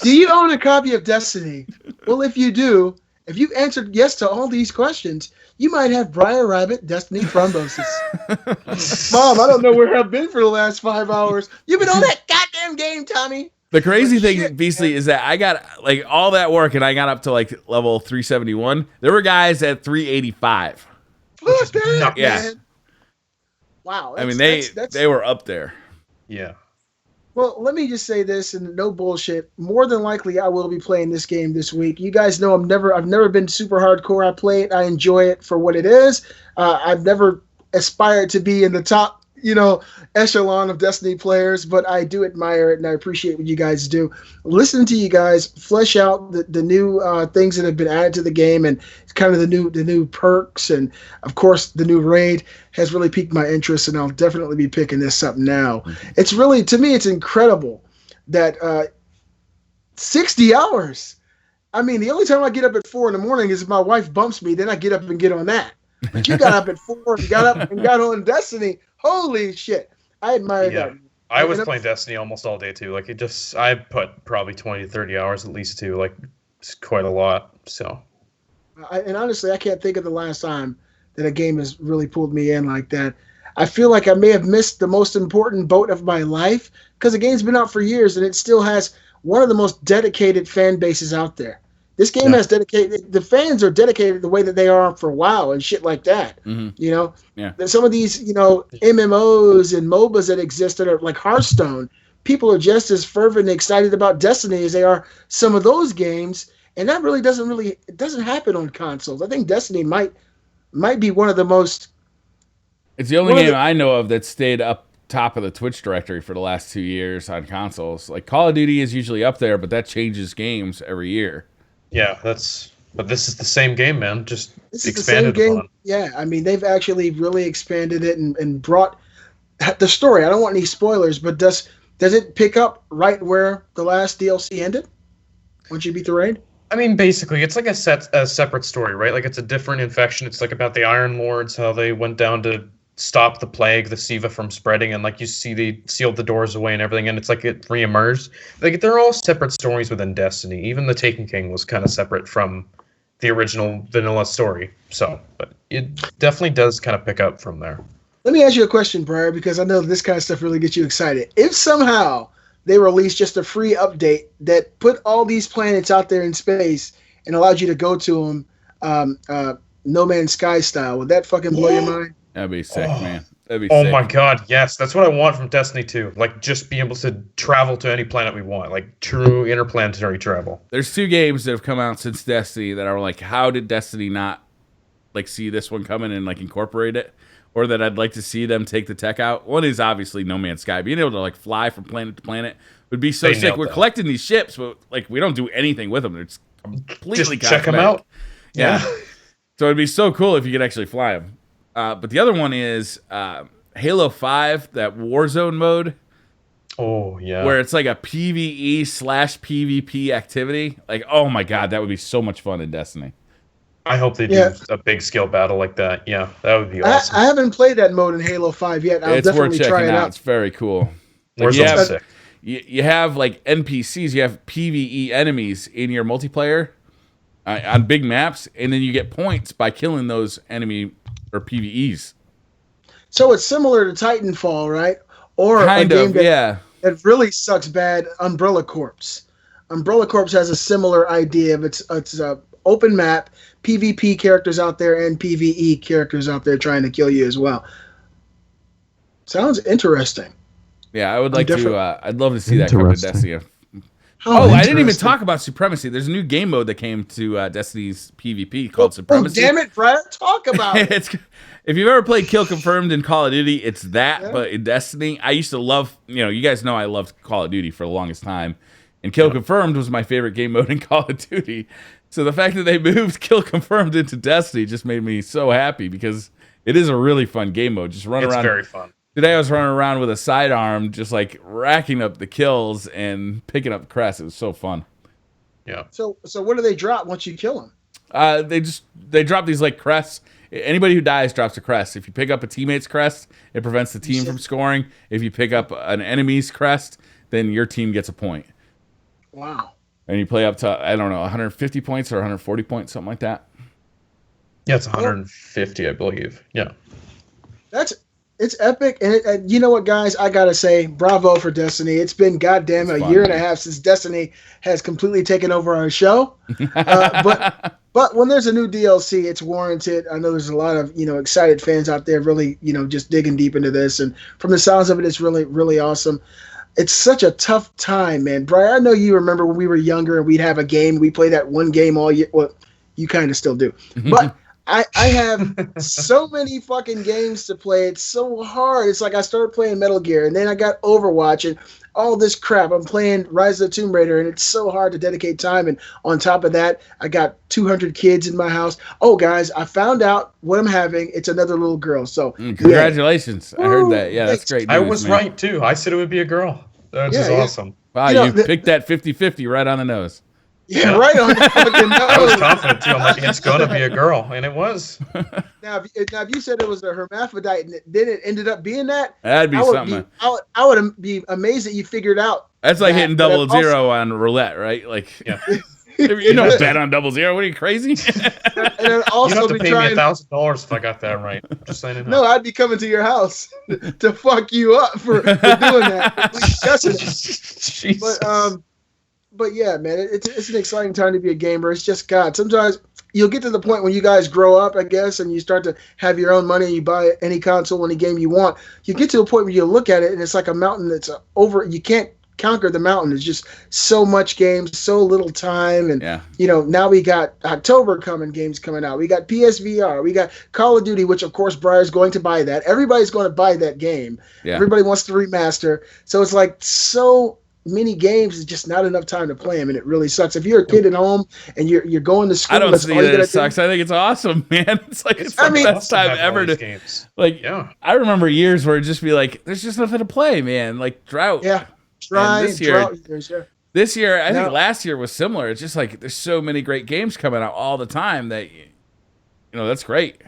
Do you own a copy of Destiny? Well, if you do, if you answered yes to all these questions, you might have Briar Rabbit Destiny Thrombosis. Mom, I don't know where I've been for the last 5 hours. You've been on that goddamn game, Tommy. The crazy thing, Beastly, is that I got all that work and I got up to level 371. There were guys at 385. Fuck that, yeah. Man. Wow. I mean, they were up there. Yeah. Well, let me just say this, and no bullshit. More than likely, I will be playing this game this week. You guys know I've never been super hardcore. I play it. I enjoy it for what it is. I've never aspired to be in the top, echelon of Destiny players, but I do admire it, and I appreciate what you guys do. Listen to you guys flesh out the new things that have been added to the game, and kind of the new perks, and of course the new raid has really piqued my interest, and I'll definitely be picking this up now. Mm-hmm. It's really, to me, it's incredible that 60 hours. I mean, the only time I get up at 4 in the morning is if my wife bumps me, then I get up and get on that. But you got up at 4 and got up and got on Destiny. Holy shit. I admire that. I was playing Destiny almost all day too. I put probably 20 to 30 hours at least too. It's quite a lot. So. And honestly, I can't think of the last time that a game has really pulled me in like that. I feel like I may have missed the most important boat of my life because the game's been out for years and it still has one of the most dedicated fan bases out there. This game has dedicated. The fans are dedicated the way that they are for WoW and shit like that. Mm-hmm. Some of these, MMOs and MOBAs that exist that are like Hearthstone. People are just as fervent and excited about Destiny as they are some of those games, and that really doesn't happen on consoles. I think Destiny might be one of the most. It's the only game I know of that stayed up top of the Twitch directory for the last 2 years on consoles. Like Call of Duty is usually up there, but that changes games every year. Yeah, but this is the same game, man. Just expanded upon. Yeah, I mean, they've actually really expanded it and brought the story. I don't want any spoilers, but does it pick up right where the last DLC ended? Once you beat the raid? I mean, basically, it's like a separate story, right? Like, it's a different infection. It's like about the Iron Lords, how they went down to stop the plague, the Siva from spreading, and you see they sealed the doors away and everything, and it's like it reemerged. They're all separate stories within Destiny. Even the Taken King was kind of separate from the original vanilla story. So, but it definitely does kind of pick up from there. Let me ask you a question, Briar, because I know this kind of stuff really gets you excited. If somehow they released just a free update that put all these planets out there in space and allowed you to go to them No Man's Sky style, would that fucking blow your mind? That'd be sick, man. That'd be sick. Oh my god, yes. That's what I want from Destiny 2. Just be able to travel to any planet we want. True interplanetary travel. There's 2 games that have come out since Destiny that are how did Destiny not see this one coming and incorporate it? Or that I'd like to see them take the tech out. One is obviously No Man's Sky. Being able to fly from planet to planet would be so sick. We're collecting these ships, but we don't do anything with them. It's completely just check them out. Yeah. So it'd be so cool if you could actually fly them. But the other one is Halo 5, that Warzone mode. Oh, yeah. Where it's a PvE/PvP activity. Oh my god, that would be so much fun in Destiny. I hope they do a big scale battle like that. Yeah, that would be awesome. I haven't played that mode in Halo 5 yet. I'll definitely try it out. It's very cool. Like you have like NPCs, you have PvE enemies in your multiplayer on big maps, and then you get points by killing those enemy or PvEs. So it's similar to Titanfall, right? Or kind of, yeah. It really sucks bad. Umbrella Corps. Umbrella Corps has a similar idea. It's a open map, PvP characters out there and PvE characters out there trying to kill you as well. Sounds interesting. Yeah, I would like to. I'd love to see that come to Destiny. Oh, I didn't even talk about Supremacy. There's a new game mode that came to Destiny's PvP called Supremacy. Oh, damn it, Brian! Talk about it. If you've ever played Kill Confirmed in Call of Duty, it's that, but in Destiny. I used to love, you guys know I loved Call of Duty for the longest time, and Kill Confirmed was my favorite game mode in Call of Duty. So the fact that they moved Kill Confirmed into Destiny just made me so happy because it is a really fun game mode. Just run around. It's very fun. Today I was running around with a sidearm, just like racking up the kills and picking up crests. It was so fun. Yeah. So what do they drop once you kill them? They drop these like crests. Anybody who dies drops a crest. If you pick up a teammate's crest, it prevents the team from scoring. If you pick up an enemy's crest, then your team gets a point. Wow. And you play up to, I don't know, 150 points or 140 points, something like that. Yeah, it's 150, I believe. Yeah. It's epic, and you know what, guys? I gotta say, bravo for Destiny. It's been goddamn a year and a half since Destiny has completely taken over our show. But when there's a new DLC, it's warranted. I know there's a lot of excited fans out there, really just digging deep into this, and from the sounds of it, it's really really awesome. It's such a tough time, man. Brian, I know you remember when we were younger and we'd have a game. We play that one game all year. Well, you kind of still do, but. I have so many fucking games to play. It's so hard. It's like I started playing Metal Gear, and then I got Overwatch and all this crap. I'm playing Rise of the Tomb Raider, and it's so hard to dedicate time. And on top of that, I got 200 kids in my house. Oh, guys, I found out what I'm having. It's another little girl. So congratulations. I heard that. Yeah, that's great news, I was right, too. I said it would be a girl. That's just awesome. Wow, you picked that 50-50 right on the nose. Yeah, right on the fucking nose. I was confident too. I'm like, it's gonna be a girl, and it was. Now, if you said it was a hermaphrodite, and then it ended up being that, that'd be something. I would be amazed that you figured out. That's like hitting 0-0 on roulette, right? Like, you don't bet on 0-0. What are you, crazy? And then also you don't have to pay me $1,000 if I got that right. Just saying it. No, I'd be coming to your house to fuck you up for doing that. But yeah, man, it's an exciting time to be a gamer. It's just God. Sometimes you'll get to the point when you guys grow up, I guess, and you start to have your own money. And you buy any console, any game you want. You get to a point where you look at it and it's like a mountain that's over. You can't conquer the mountain. It's just so much games, so little time, and now we got October games coming out. We got PSVR. We got Call of Duty, which of course Briar's going to buy that. Everybody's going to buy that game. Yeah. Everybody wants to remaster. So it's like so many games is just not enough time to play them, and it really sucks. If you're a kid at home and you're going to school, I don't see that it sucks. I think it's awesome, man. It's like it's the best time ever to games. I remember years where it'd just be like, there's just nothing to play, man. Like drought. Yeah, this year, I think last year was similar. It's just like there's so many great games coming out all the time that that's great.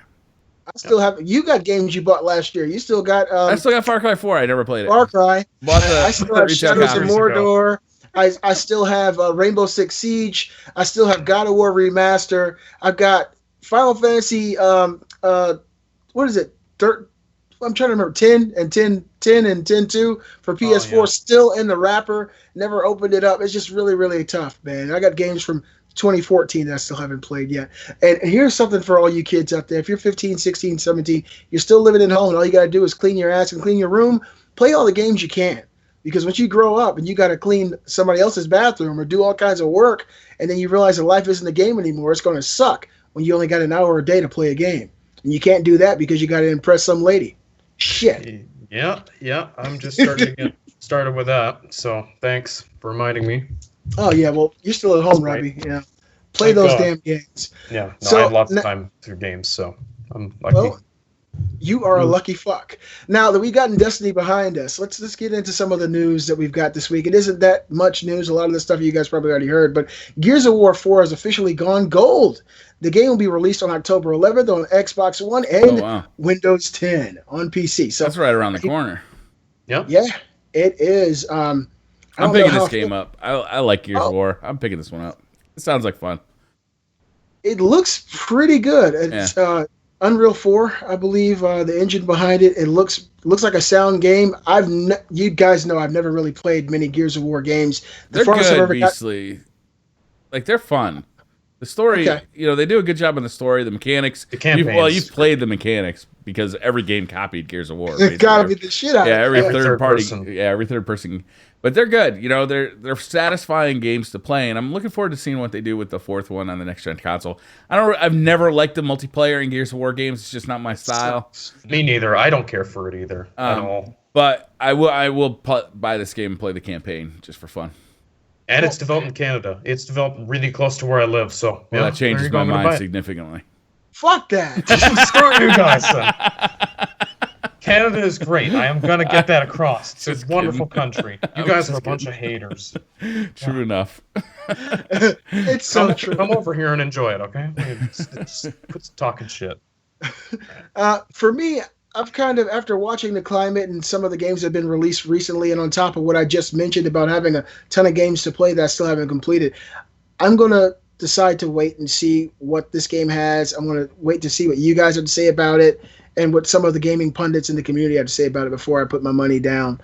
I still have. You got games you bought last year. You still got. I still got Far Cry 4. I never played it. Far Cry. I still have Shadows of Mordor. I still have Rainbow Six Siege. I still have God of War Remaster. I've got Final Fantasy. What is it? I'm trying to remember. 10 and 10-2 for PS4. Still in the wrapper. Never opened it up. It's just really, really tough, man. I got games from 2014 that I still haven't played yet. And here's something for all you kids out there. If you're 15, 16, 17, you're still living at home and all you got to do is clean your ass and clean your room, play all the games you can. Because once you grow up and you got to clean somebody else's bathroom or do all kinds of work, and then you realize that life isn't a game anymore, it's going to suck when you only got an hour a day to play a game. And you can't do that because you got to impress some lady. Shit. Yeah. I'm just starting to get started with that. So thanks for reminding me. Oh, yeah, well, you're still at home, Robbie. Yeah. Play those damn games. Yeah, I have lots of time through games, so I'm lucky. Well, you are a lucky fuck. Now that we've gotten Destiny behind us, let's get into some of the news that we've got this week. It isn't that much news. A lot of the stuff you guys probably already heard, but Gears of War 4 has officially gone gold. The game will be released on October 11th on Xbox One and Windows 10 on PC. So that's right around the corner. Yep. Yeah. It is. I'm picking this game up. I like Gears of War. I'm picking this one up. It sounds like fun. It looks pretty good. It's Unreal 4, I believe, the engine behind it. It looks like a sound game. You guys know I've never really played many Gears of War games. They're good, Beastly. Like, they're fun. The story, they do a good job on the story, the mechanics. The campaigns. You've played the mechanics because every game copied Gears of War. It's gotta be the shit out of it. Every third party. Yeah, every third person. But they're good. They're satisfying games to play, and I'm looking forward to seeing what they do with the fourth one on the next gen console. I've never liked the multiplayer in Gears of War games. It's just not my style. Me neither. I don't care for it either at all. But I will buy this game and play the campaign just for fun. And it's developed in Canada. It's developed really close to where I live, so that changes my mind significantly. Fuck that. Screw you guys, son. Canada is great. I am going to get that across. It's a wonderful country. You guys are a bunch of haters. True enough. It's so true. Come over here and enjoy it, okay? Quit talking shit. For me, I've kind of, after watching the climate and some of the games that have been released recently, and on top of what I just mentioned about having a ton of games to play that I still haven't completed, I'm going to decide to wait and see what this game has. I'm going to wait to see what you guys have to say about it and what some of the gaming pundits in the community have to say about it before I put my money down.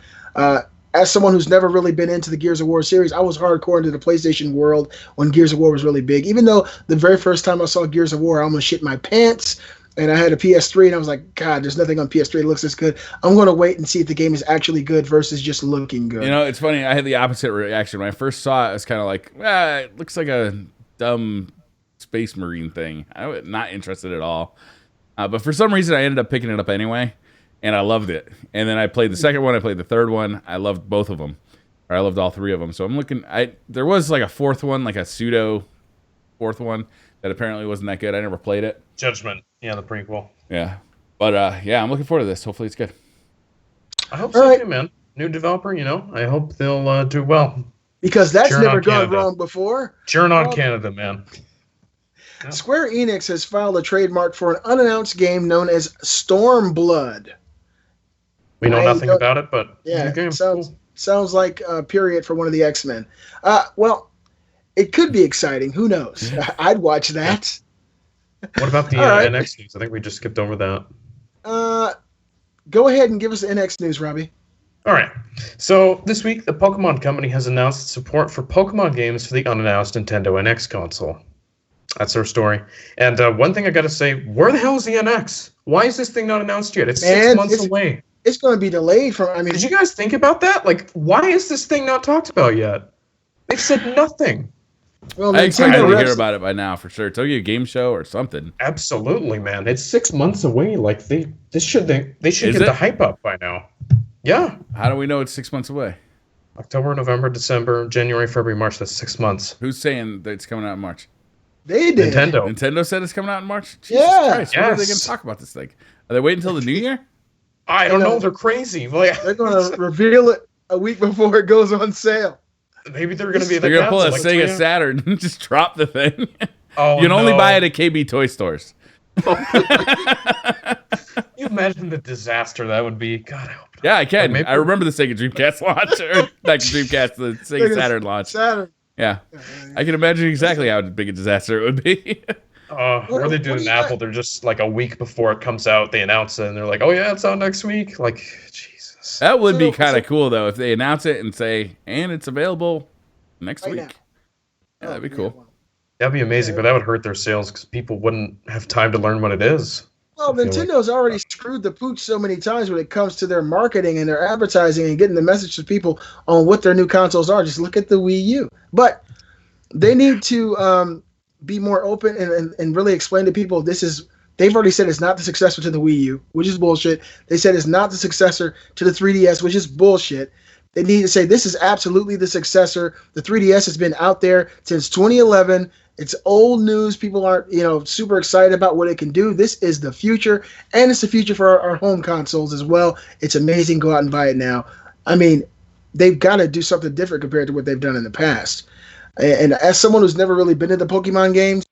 As someone who's never really been into the Gears of War series, I was hardcore into the PlayStation world when Gears of War was really big. Even though the very first time I saw Gears of War, I almost shit my pants. And I had a PS3, and I was like, God, there's nothing on PS3 that looks this good. I'm going to wait and see if the game is actually good versus just looking good. It's funny. I had the opposite reaction. When I first saw it, I was kind of like, it looks like a dumb Space Marine thing. I was not interested at all. But for some reason, I ended up picking it up anyway, and I loved it. And then I played the second one. I played the third one. I loved both of them. Or I loved all three of them. So I'm looking. There was like a fourth one, like a pseudo fourth one that apparently wasn't that good. I never played it. Judgment. Yeah, the prequel. Yeah. But, I'm looking forward to this. Hopefully it's good. I hope so, too, man. New developer, I hope they'll do well. Because that's never gone wrong before. Cheering on Canada, man. Yeah. Square Enix has filed a trademark for an unannounced game known as Stormblood. We know nothing about it, but... Yeah, sounds like a period for one of the X-Men. Well, it could be exciting. Who knows? I'd watch that. What about the NX news? I think we just skipped over that. Go ahead and give us the NX news, Robbie. All right. So this week, the Pokemon Company has announced support for Pokemon games for the unannounced Nintendo NX console. That's our story. And one thing I got to say, where the hell is the NX? Why is this thing not announced yet? It's 6 months away. It's going to be delayed from... Did you guys think about that? Like, why is this thing not talked about yet? They've said nothing. Well, I expected to hear about it by now for sure. Tokyo Game Show or something. Absolutely, man. It's 6 months away. Like they should get the hype up by now. Yeah. How do we know it's 6 months away? October, November, December, January, February, March. That's 6 months. Who's saying that it's coming out in March? They did. Nintendo said it's coming out in March? Jesus Christ. When are they going to talk about this thing? Are they waiting until the new year? I don't know. They're crazy. They're going to reveal it a week before it goes on sale. Maybe they're going to be. They're going to pull a Sega Saturn and just drop the thing. Oh, you can only buy it at KB Toy Stores. You imagine the disaster that would be. God, I hope not. Yeah, I can. I remember the Sega Dreamcast launch, or not Dreamcast, the Sega Saturn launch. Yeah, I can imagine exactly how big a disaster it would be. Or they do an Apple. They're just like a week before it comes out, they announce it, and they're like, "Oh yeah, it's out next week." Like, Jesus. That would be kind of cool though if they announce it and say, "And it's available next week." Now. Yeah, that'd be cool. That'd be amazing, but that would hurt their sales because people wouldn't have time to learn what it is. Well, Nintendo's already screwed the pooch so many times when it comes to their marketing and their advertising and getting the message to people on what their new consoles are. Just look at the Wii U. But they need to be more open and really explain to people they've already said it's not the successor to the Wii U, which is bullshit. They said it's not the successor to the 3DS, which is bullshit. They need to say this is absolutely the successor. The 3DS has been out there since 2011. It's old news. People aren't, super excited about what it can do. This is the future, and it's the future for our home consoles as well. It's amazing. Go out and buy it now. I mean, they've got to do something different compared to what they've done in the past. And as someone who's never really been into Pokemon games,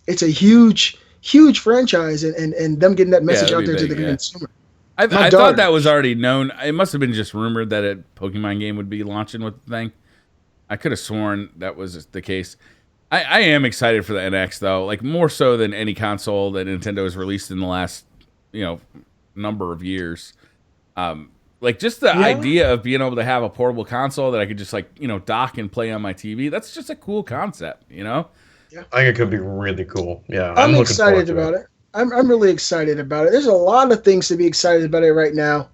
it's a huge, huge franchise, and them getting that message out there to the consumer. I thought that was already known. It must have been just rumored that a Pokemon game would be launching with the thing. I could have sworn that was the case. I am excited for the NX though, like more so than any console that Nintendo has released in the last, number of years. Like just the idea of being able to have a portable console that I could just dock and play on my TV. That's just a cool concept, Yeah. I think it could be really cool. Yeah. I'm excited about it. I'm really excited about it. There's a lot of things to be excited about it right now.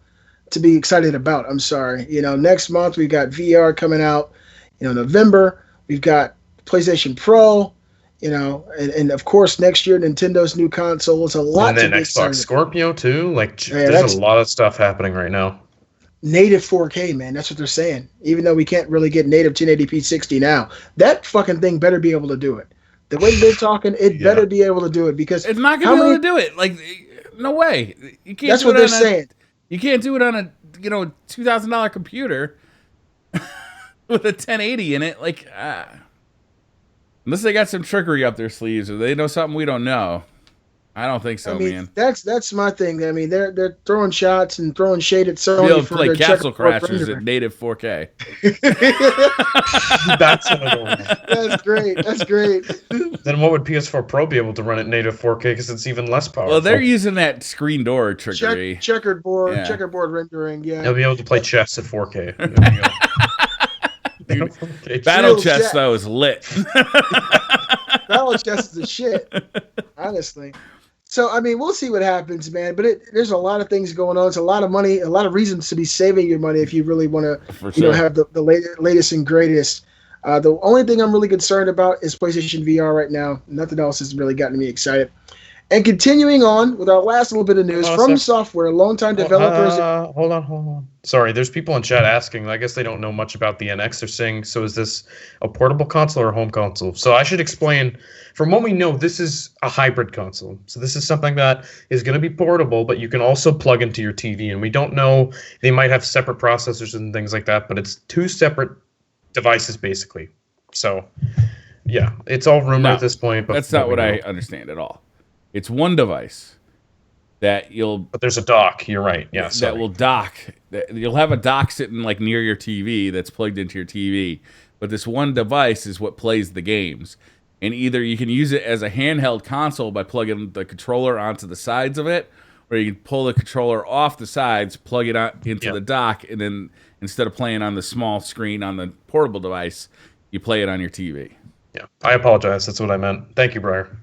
I'm sorry. Next month we've got VR coming out. November we've got PlayStation Pro. And of course next year Nintendo's new console. It's a lot. And then Xbox Scorpio too. There's a lot of stuff happening right now. Native 4K, man. That's what they're saying. Even though we can't really get native 1080p 60 now, that fucking thing better be able to do it. The way they're talking, it better be able to do it because it's not going to be able to do it. Like, no way. You can't. That's what they're saying. You can't do it on a $2,000 computer with a 1080 in it. Like, unless they got some trickery up their sleeves or they know something we don't know. I don't think so, man. That's my thing. I mean, they're throwing shots and throwing shade at Sony be able to play Castle Crashers at native 4K. That's great. That's great. Then what would PS4 Pro be able to run at native 4K because it's even less powerful? Well, they're using that screen door trickery. Checkerboard rendering. Yeah, they'll be able to play chess at 4K. Dude, Battle Chess though is lit. Battle Chess is the shit. Honestly. So, I mean, we'll see what happens, man. But there's a lot of things going on. It's a lot of money, a lot of reasons to be saving your money if you really want to, have the latest and greatest. The only thing I'm really concerned about is PlayStation VR right now. Nothing else has really gotten me excited. And continuing on with our last little bit of news, FromSoftware, longtime developers. Hold on. Sorry, there's people in chat asking. I guess they don't know much about the NX. They're saying, so is this a portable console or a home console? So I should explain. From what we know, this is a hybrid console. So this is something that is going to be portable, but you can also plug into your TV. And we don't know. They might have separate processors and things like that, but it's two separate devices, basically. So, yeah, it's all rumor at this point. But that's not what I understand at all. It's one device that But there's a dock. You're right. Yeah. That will dock. You'll have a dock sitting like near your TV that's plugged into your TV. But this one device is what plays the games. And either you can use it as a handheld console by plugging the controller onto the sides of it, or you can pull the controller off the sides, plug it into the dock, and then instead of playing on the small screen on the portable device, you play it on your TV. Yeah. I apologize. That's what I meant. Thank you, Briar.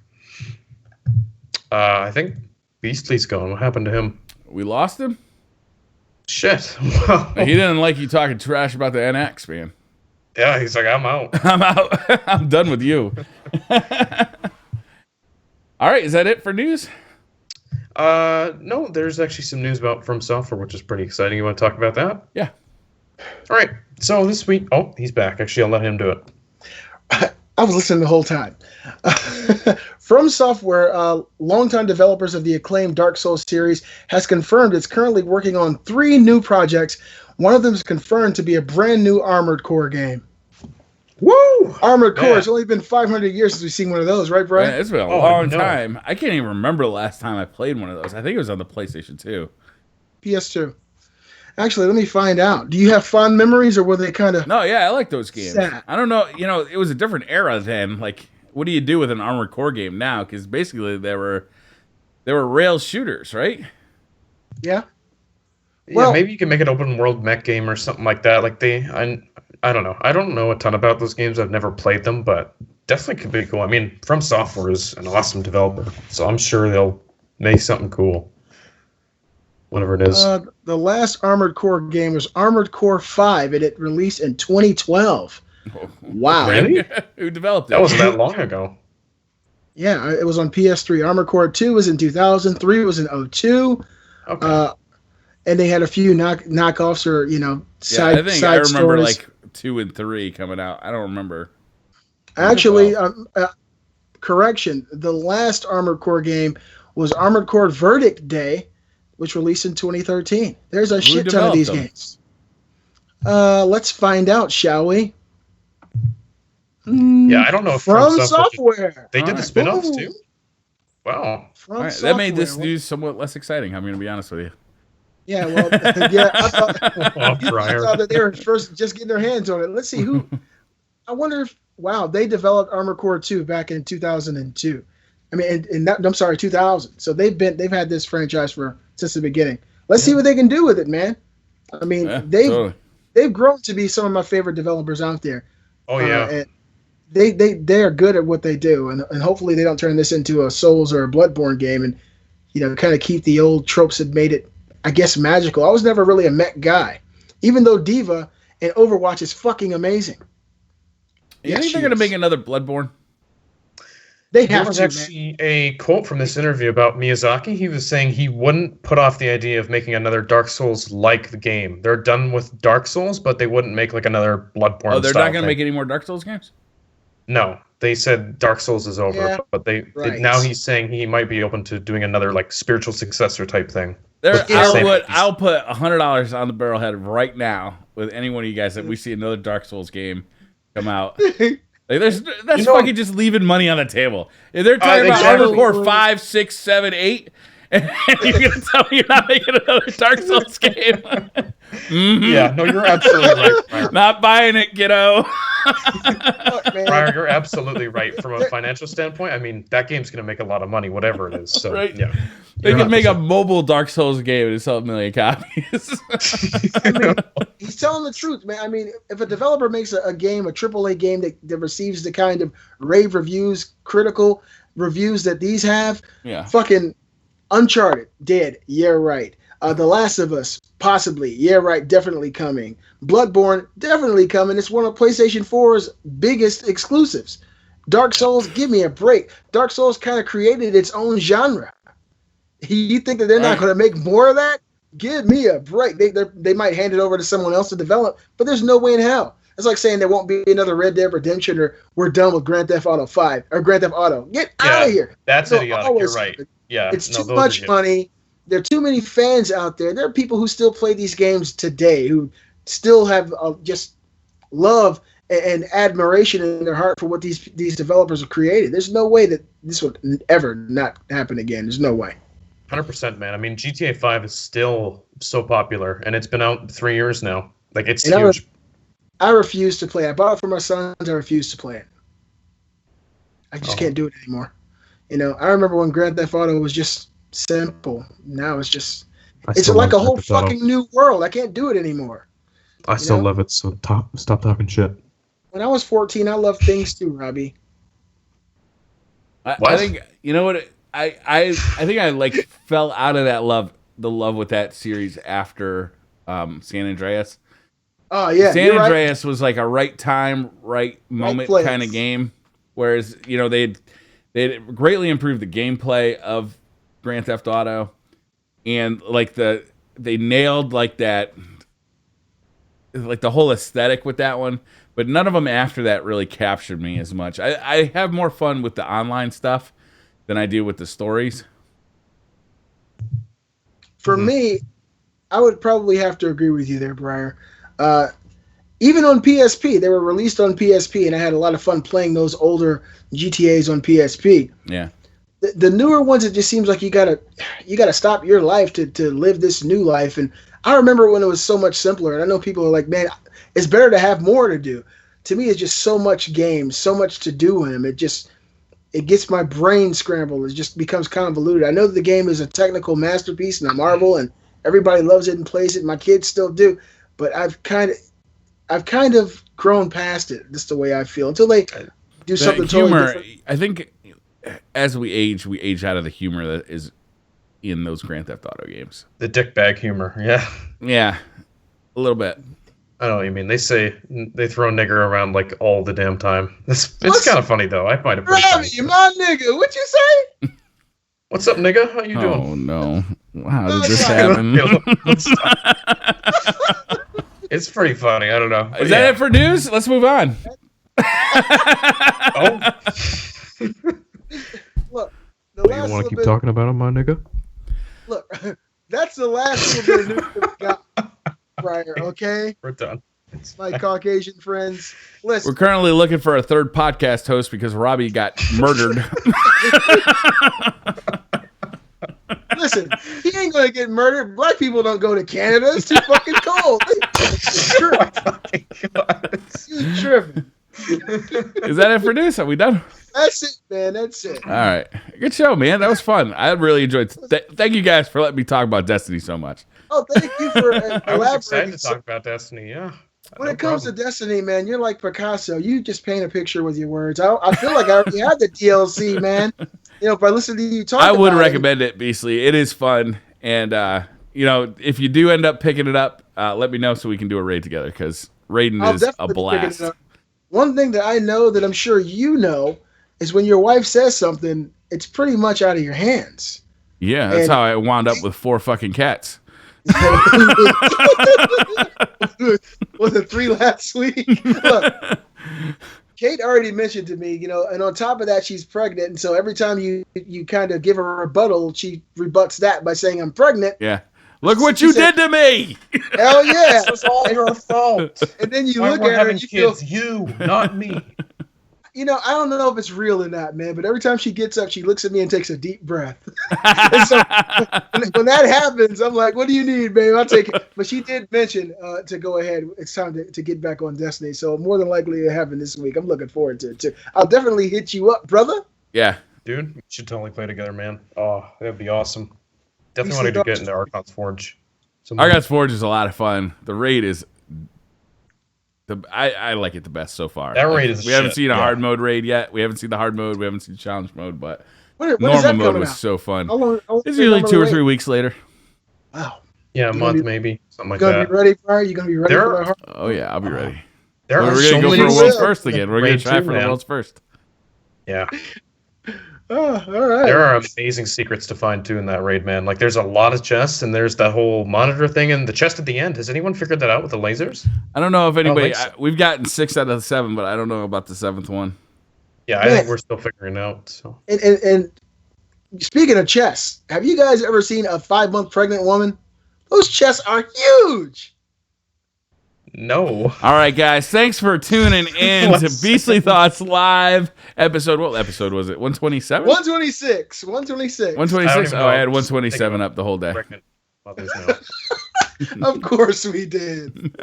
I think Beastly's gone. What happened to him? We lost him? Shit. Well, he didn't like you talking trash about the NX, man. Yeah, he's like, I'm out. I'm out. I'm done with you. All right, is that it for news? No, there's actually some news about FromSoftware, which is pretty exciting. You want to talk about that? Yeah. All right. So this week, he's back. Actually, I'll let him do it. I was listening the whole time. FromSoftware, longtime developers of the acclaimed Dark Souls series, has confirmed it's currently working on 3 new projects. One of them is confirmed to be a brand new Armored Core game. Woo! Armored Core. It's only been 500 years since we've seen one of those, right, Brian? Yeah, it's been a long time. I can't even remember the last time I played one of those. I think it was on the PlayStation 2. PS2. Actually, let me find out. Do you have fond memories, or were they kind of... No, yeah, I like those games. Sad? I don't know. It was a different era then. Like, what do you do with an Armored Core game now? Because basically they were rail shooters, right? Yeah. Well, maybe you can make an open world mech game or something like that. Like I don't know. I don't know a ton about those games. I've never played them, but definitely could be cool. I mean, FromSoftware is an awesome developer, so I'm sure they'll make something cool. Whatever it is. The last Armored Core game was Armored Core 5, and it released in 2012. Wow. Really? Who developed it? That wasn't that long ago. Yeah, it was on PS3. Armored Core 2 was in 2000. 3 was in 2002. Okay. And they had a few knockoffs or, side stories. I remember like 2 and 3 coming out. I don't remember. Actually, correction. The last Armored Core game was Armored Core Verdict Day, which released in 2013. There's a shit ton of these games. Let's find out, shall we? Yeah, I don't know. FromSoftware. They did the spin-offs too? Wow. Right. That made this news somewhat less exciting. I'm going to be honest with you. Yeah, well, yeah, I thought, Briar. I thought that they were first just getting their hands on it. Let's see who. I wonder if they developed Armored Core 2 back in 2002. I mean, I'm sorry, 2000. So they've had this franchise since the beginning. Let's see what they can do with it, man. I mean, they've grown to be some of my favorite developers out there. Oh yeah. And they are good at what they do, and hopefully they don't turn this into a Souls or a Bloodborne game, and kind of keep the old tropes that made it, I guess, magical. I was never really a mech guy, even though Diva and Overwatch is fucking amazing. You think they're gonna make another Bloodborne? They have to. There was actually a quote from this interview about Miyazaki. He was saying he wouldn't put off the idea of making another Dark Souls like the game. They're done with Dark Souls, but they wouldn't make like another Bloodborne. Oh, they're not gonna make any more Dark Souls games? No, they said Dark Souls is over, but now he's saying he might be open to doing another like spiritual successor type thing. I'll put $100 on the barrelhead right now with any one of you guys that we see another Dark Souls game come out. Like, that's fucking just leaving money on the table. If they're talking about Armored Core 5, 6, 7, 8, and you're gonna tell me you're not making another Dark Souls game? Yeah, no, you're absolutely right, Briar. Not buying it, kiddo. Briar, you're absolutely right. From a financial standpoint, I mean, that game's going to make a lot of money, whatever it is. So, yeah. They could make a mobile Dark Souls game and sell 1 million copies. I mean, he's telling the truth, man. I mean, if a developer makes a game, a AAA game that receives the kind of rave reviews, critical reviews that these have, fucking Uncharted, dead, yeah, right. The Last of Us, possibly, yeah, right, definitely coming. Bloodborne, definitely coming. It's one of PlayStation 4's biggest exclusives. Dark Souls, give me a break. Dark Souls kind of created its own genre. You think that they're not going to make more of that? Give me a break. They might hand it over to someone else to develop, but there's no way in hell. It's like saying there won't be another Red Dead Redemption, or we're done with Grand Theft Auto 5 or Grand Theft Auto. Get out of here. That's idiotic. You're right. Yeah, it's too much money. There are too many fans out there. There are people who still play these games today who still have just love and admiration in their heart for what these developers have created. There's no way that this would ever not happen again. There's no way. 100%, man. I mean, GTA 5 is still so popular, and it's been out 3 years now. Like, it's huge. I refuse to play it. I bought it for my sons. I refuse to play it. I just can't do it anymore. I remember when Grand Theft Auto was just simple. Now it's like a whole fucking new world. I can't do it anymore. I still love it, so stop talking shit. When I was 14, I loved things too, Robbie. I think, you know what, I think I like fell out of the love with that series after San Andreas. Oh yeah, San Andreas was like a right time, right moment kind of game. Whereas they'd greatly improved the gameplay of Grand Theft Auto, and like they nailed like that, like the whole aesthetic with that one. But none of them after that really captured me as much. I have more fun with the online stuff than I do with the stories. For me, I would probably have to agree with you there, Briar. Even on PSP, they were released on PSP, and I had a lot of fun playing those older GTAs on PSP. Yeah. The newer ones, it just seems like you gotta stop your life to live this new life. And I remember when it was so much simpler. And I know people are like, man, it's better to have more to do. To me, it's just so much games, so much to do in them. It gets my brain scrambled. It just becomes convoluted. I know that the game is a technical masterpiece and a marvel, and everybody loves it and plays it. My kids still do, but I've kind of grown past it. That's the way I feel until they do something totally different. I think as we age out of the humor that is in those Grand Theft Auto games. The dickbag humor, yeah. Yeah, a little bit. I know what you mean. They throw nigger around like all the damn time. It's kind of funny though. I find it pretty funny. My nigga, what you say? What's up, nigga? How you doing? Oh no! How did this happen? It's pretty funny. I don't know. Is that it for news? Let's move on. Oh. Look, you want to keep talking about him, my nigga? Look, that's the last little bit of news that we got, Briar, okay? We're done. My Caucasian friends. Listen. We're currently looking for a third podcast host because Robbie got murdered. Listen, Listen, he ain't gonna get murdered. Black people don't go to Canada. It's too fucking cold. You tripping. Is that it for news? Are we done? That's it, man. That's it. All right. Good show, man. That was fun. I really enjoyed it. Thank you guys for letting me talk about Destiny so much. Oh, thank you for elaborating. I was excited to talk about Destiny, yeah. When it comes to Destiny, man, you're like Picasso. You just paint a picture with your words. I feel like I already had the DLC, man. You know, if I listen to you talk I would recommend it, Beastly. It is fun. And, you know, if you do end up picking it up, let me know so we can do a raid together, because raiding is a blast. One thing that I know that I'm sure you know is when your wife says something, it's pretty much out of your hands. Yeah, that's how I wound up with 4 fucking cats. Was it 3 last week? Look, Kate already mentioned to me, you know, and on top of that, she's pregnant, and so every time you kind of give her a rebuttal, she rebuts that by saying, "I'm pregnant." Yeah. Look what you did to me! Hell yeah! This was all your fault. And then you Why look we're at her having and kids, you, not me. You know, I don't know if it's real or not, man, but every time she gets up, she looks at me and takes a deep breath. And so when that happens, I'm like, what do you need, babe? I'll take it. But she did mention to go ahead. It's time to get back on Destiny. So more than likely to happen this week. I'm looking forward to it, too. I'll definitely hit you up, brother. Yeah. Dude, we should totally play together, man. Oh, that'd be awesome. Definitely want to get into Archon's Forge. Archon's Forge is a lot of fun. The raid is... I like it the best so far. That raid is We haven't seen a hard mode raid yet. We haven't seen the hard mode. We haven't seen challenge mode, but when normal mode was so fun. How It's usually 2 or 3 weeks later. Wow. Yeah, a month maybe. Something like You gonna that. be ready, Brian? You gonna be ready for the hard? Oh, yeah, I'll be ready. We're going to go for world's first again. We're going to try for the world's first. Yeah. Oh, all right. There are amazing secrets to find too in that raid, man. Like there's a lot of chests, and there's that whole monitor thing, and the chest at the end. Has anyone figured that out with the lasers? I don't know if anybody. so. We've gotten 6 out of the 7, but I don't know about the 7th one. Yeah, I think we're still figuring it out. So. And speaking of chests, have you guys ever seen a 5-month pregnant woman? Those chests are huge. No. All right, guys. Thanks for tuning in to Beastly Thoughts Live episode. What episode was it? 127? 126. 126. 126? Oh, I had 127 up the whole day. Of course we did.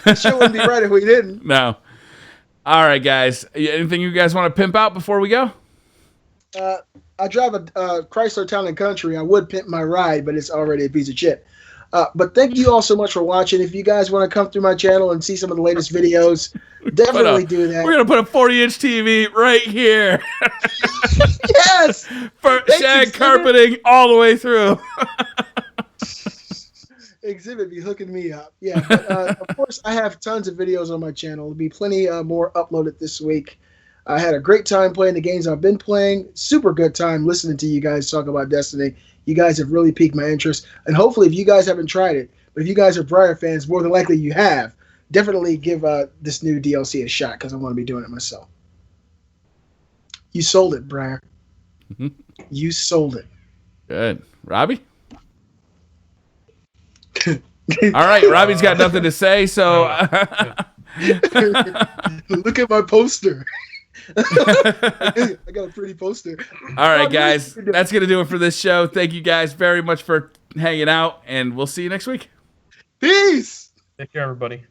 The show wouldn't be right if we didn't. No. All right, guys. Anything you guys want to pimp out before we go? I drive a Chrysler Town and Country. I would pimp my ride, but it's already a piece of shit. But thank you all so much for watching. If you guys want to come through my channel and see some of the latest videos, definitely do that. We're going to put a 40-inch TV right here. Yes! For shag carpeting all the way through. Exhibit be hooking me up. Yeah, but, of course, I have tons of videos on my channel. There'll be plenty more uploaded this week. I had a great time playing the games I've been playing. Super good time listening to you guys talk about Destiny. You guys have really piqued my interest. And hopefully, if you guys haven't tried it, but if you guys are Briar fans, more than likely you have, definitely give this new DLC a shot, because I want to be doing it myself. You sold it, Briar. You sold it. Good. Robbie? All right, Robbie's got nothing to say, so... Look at my poster. I got a pretty poster. All right, guys. That's going to do it for this show. Thank you guys very much for hanging out, and we'll see you next week. Peace. Take care, everybody.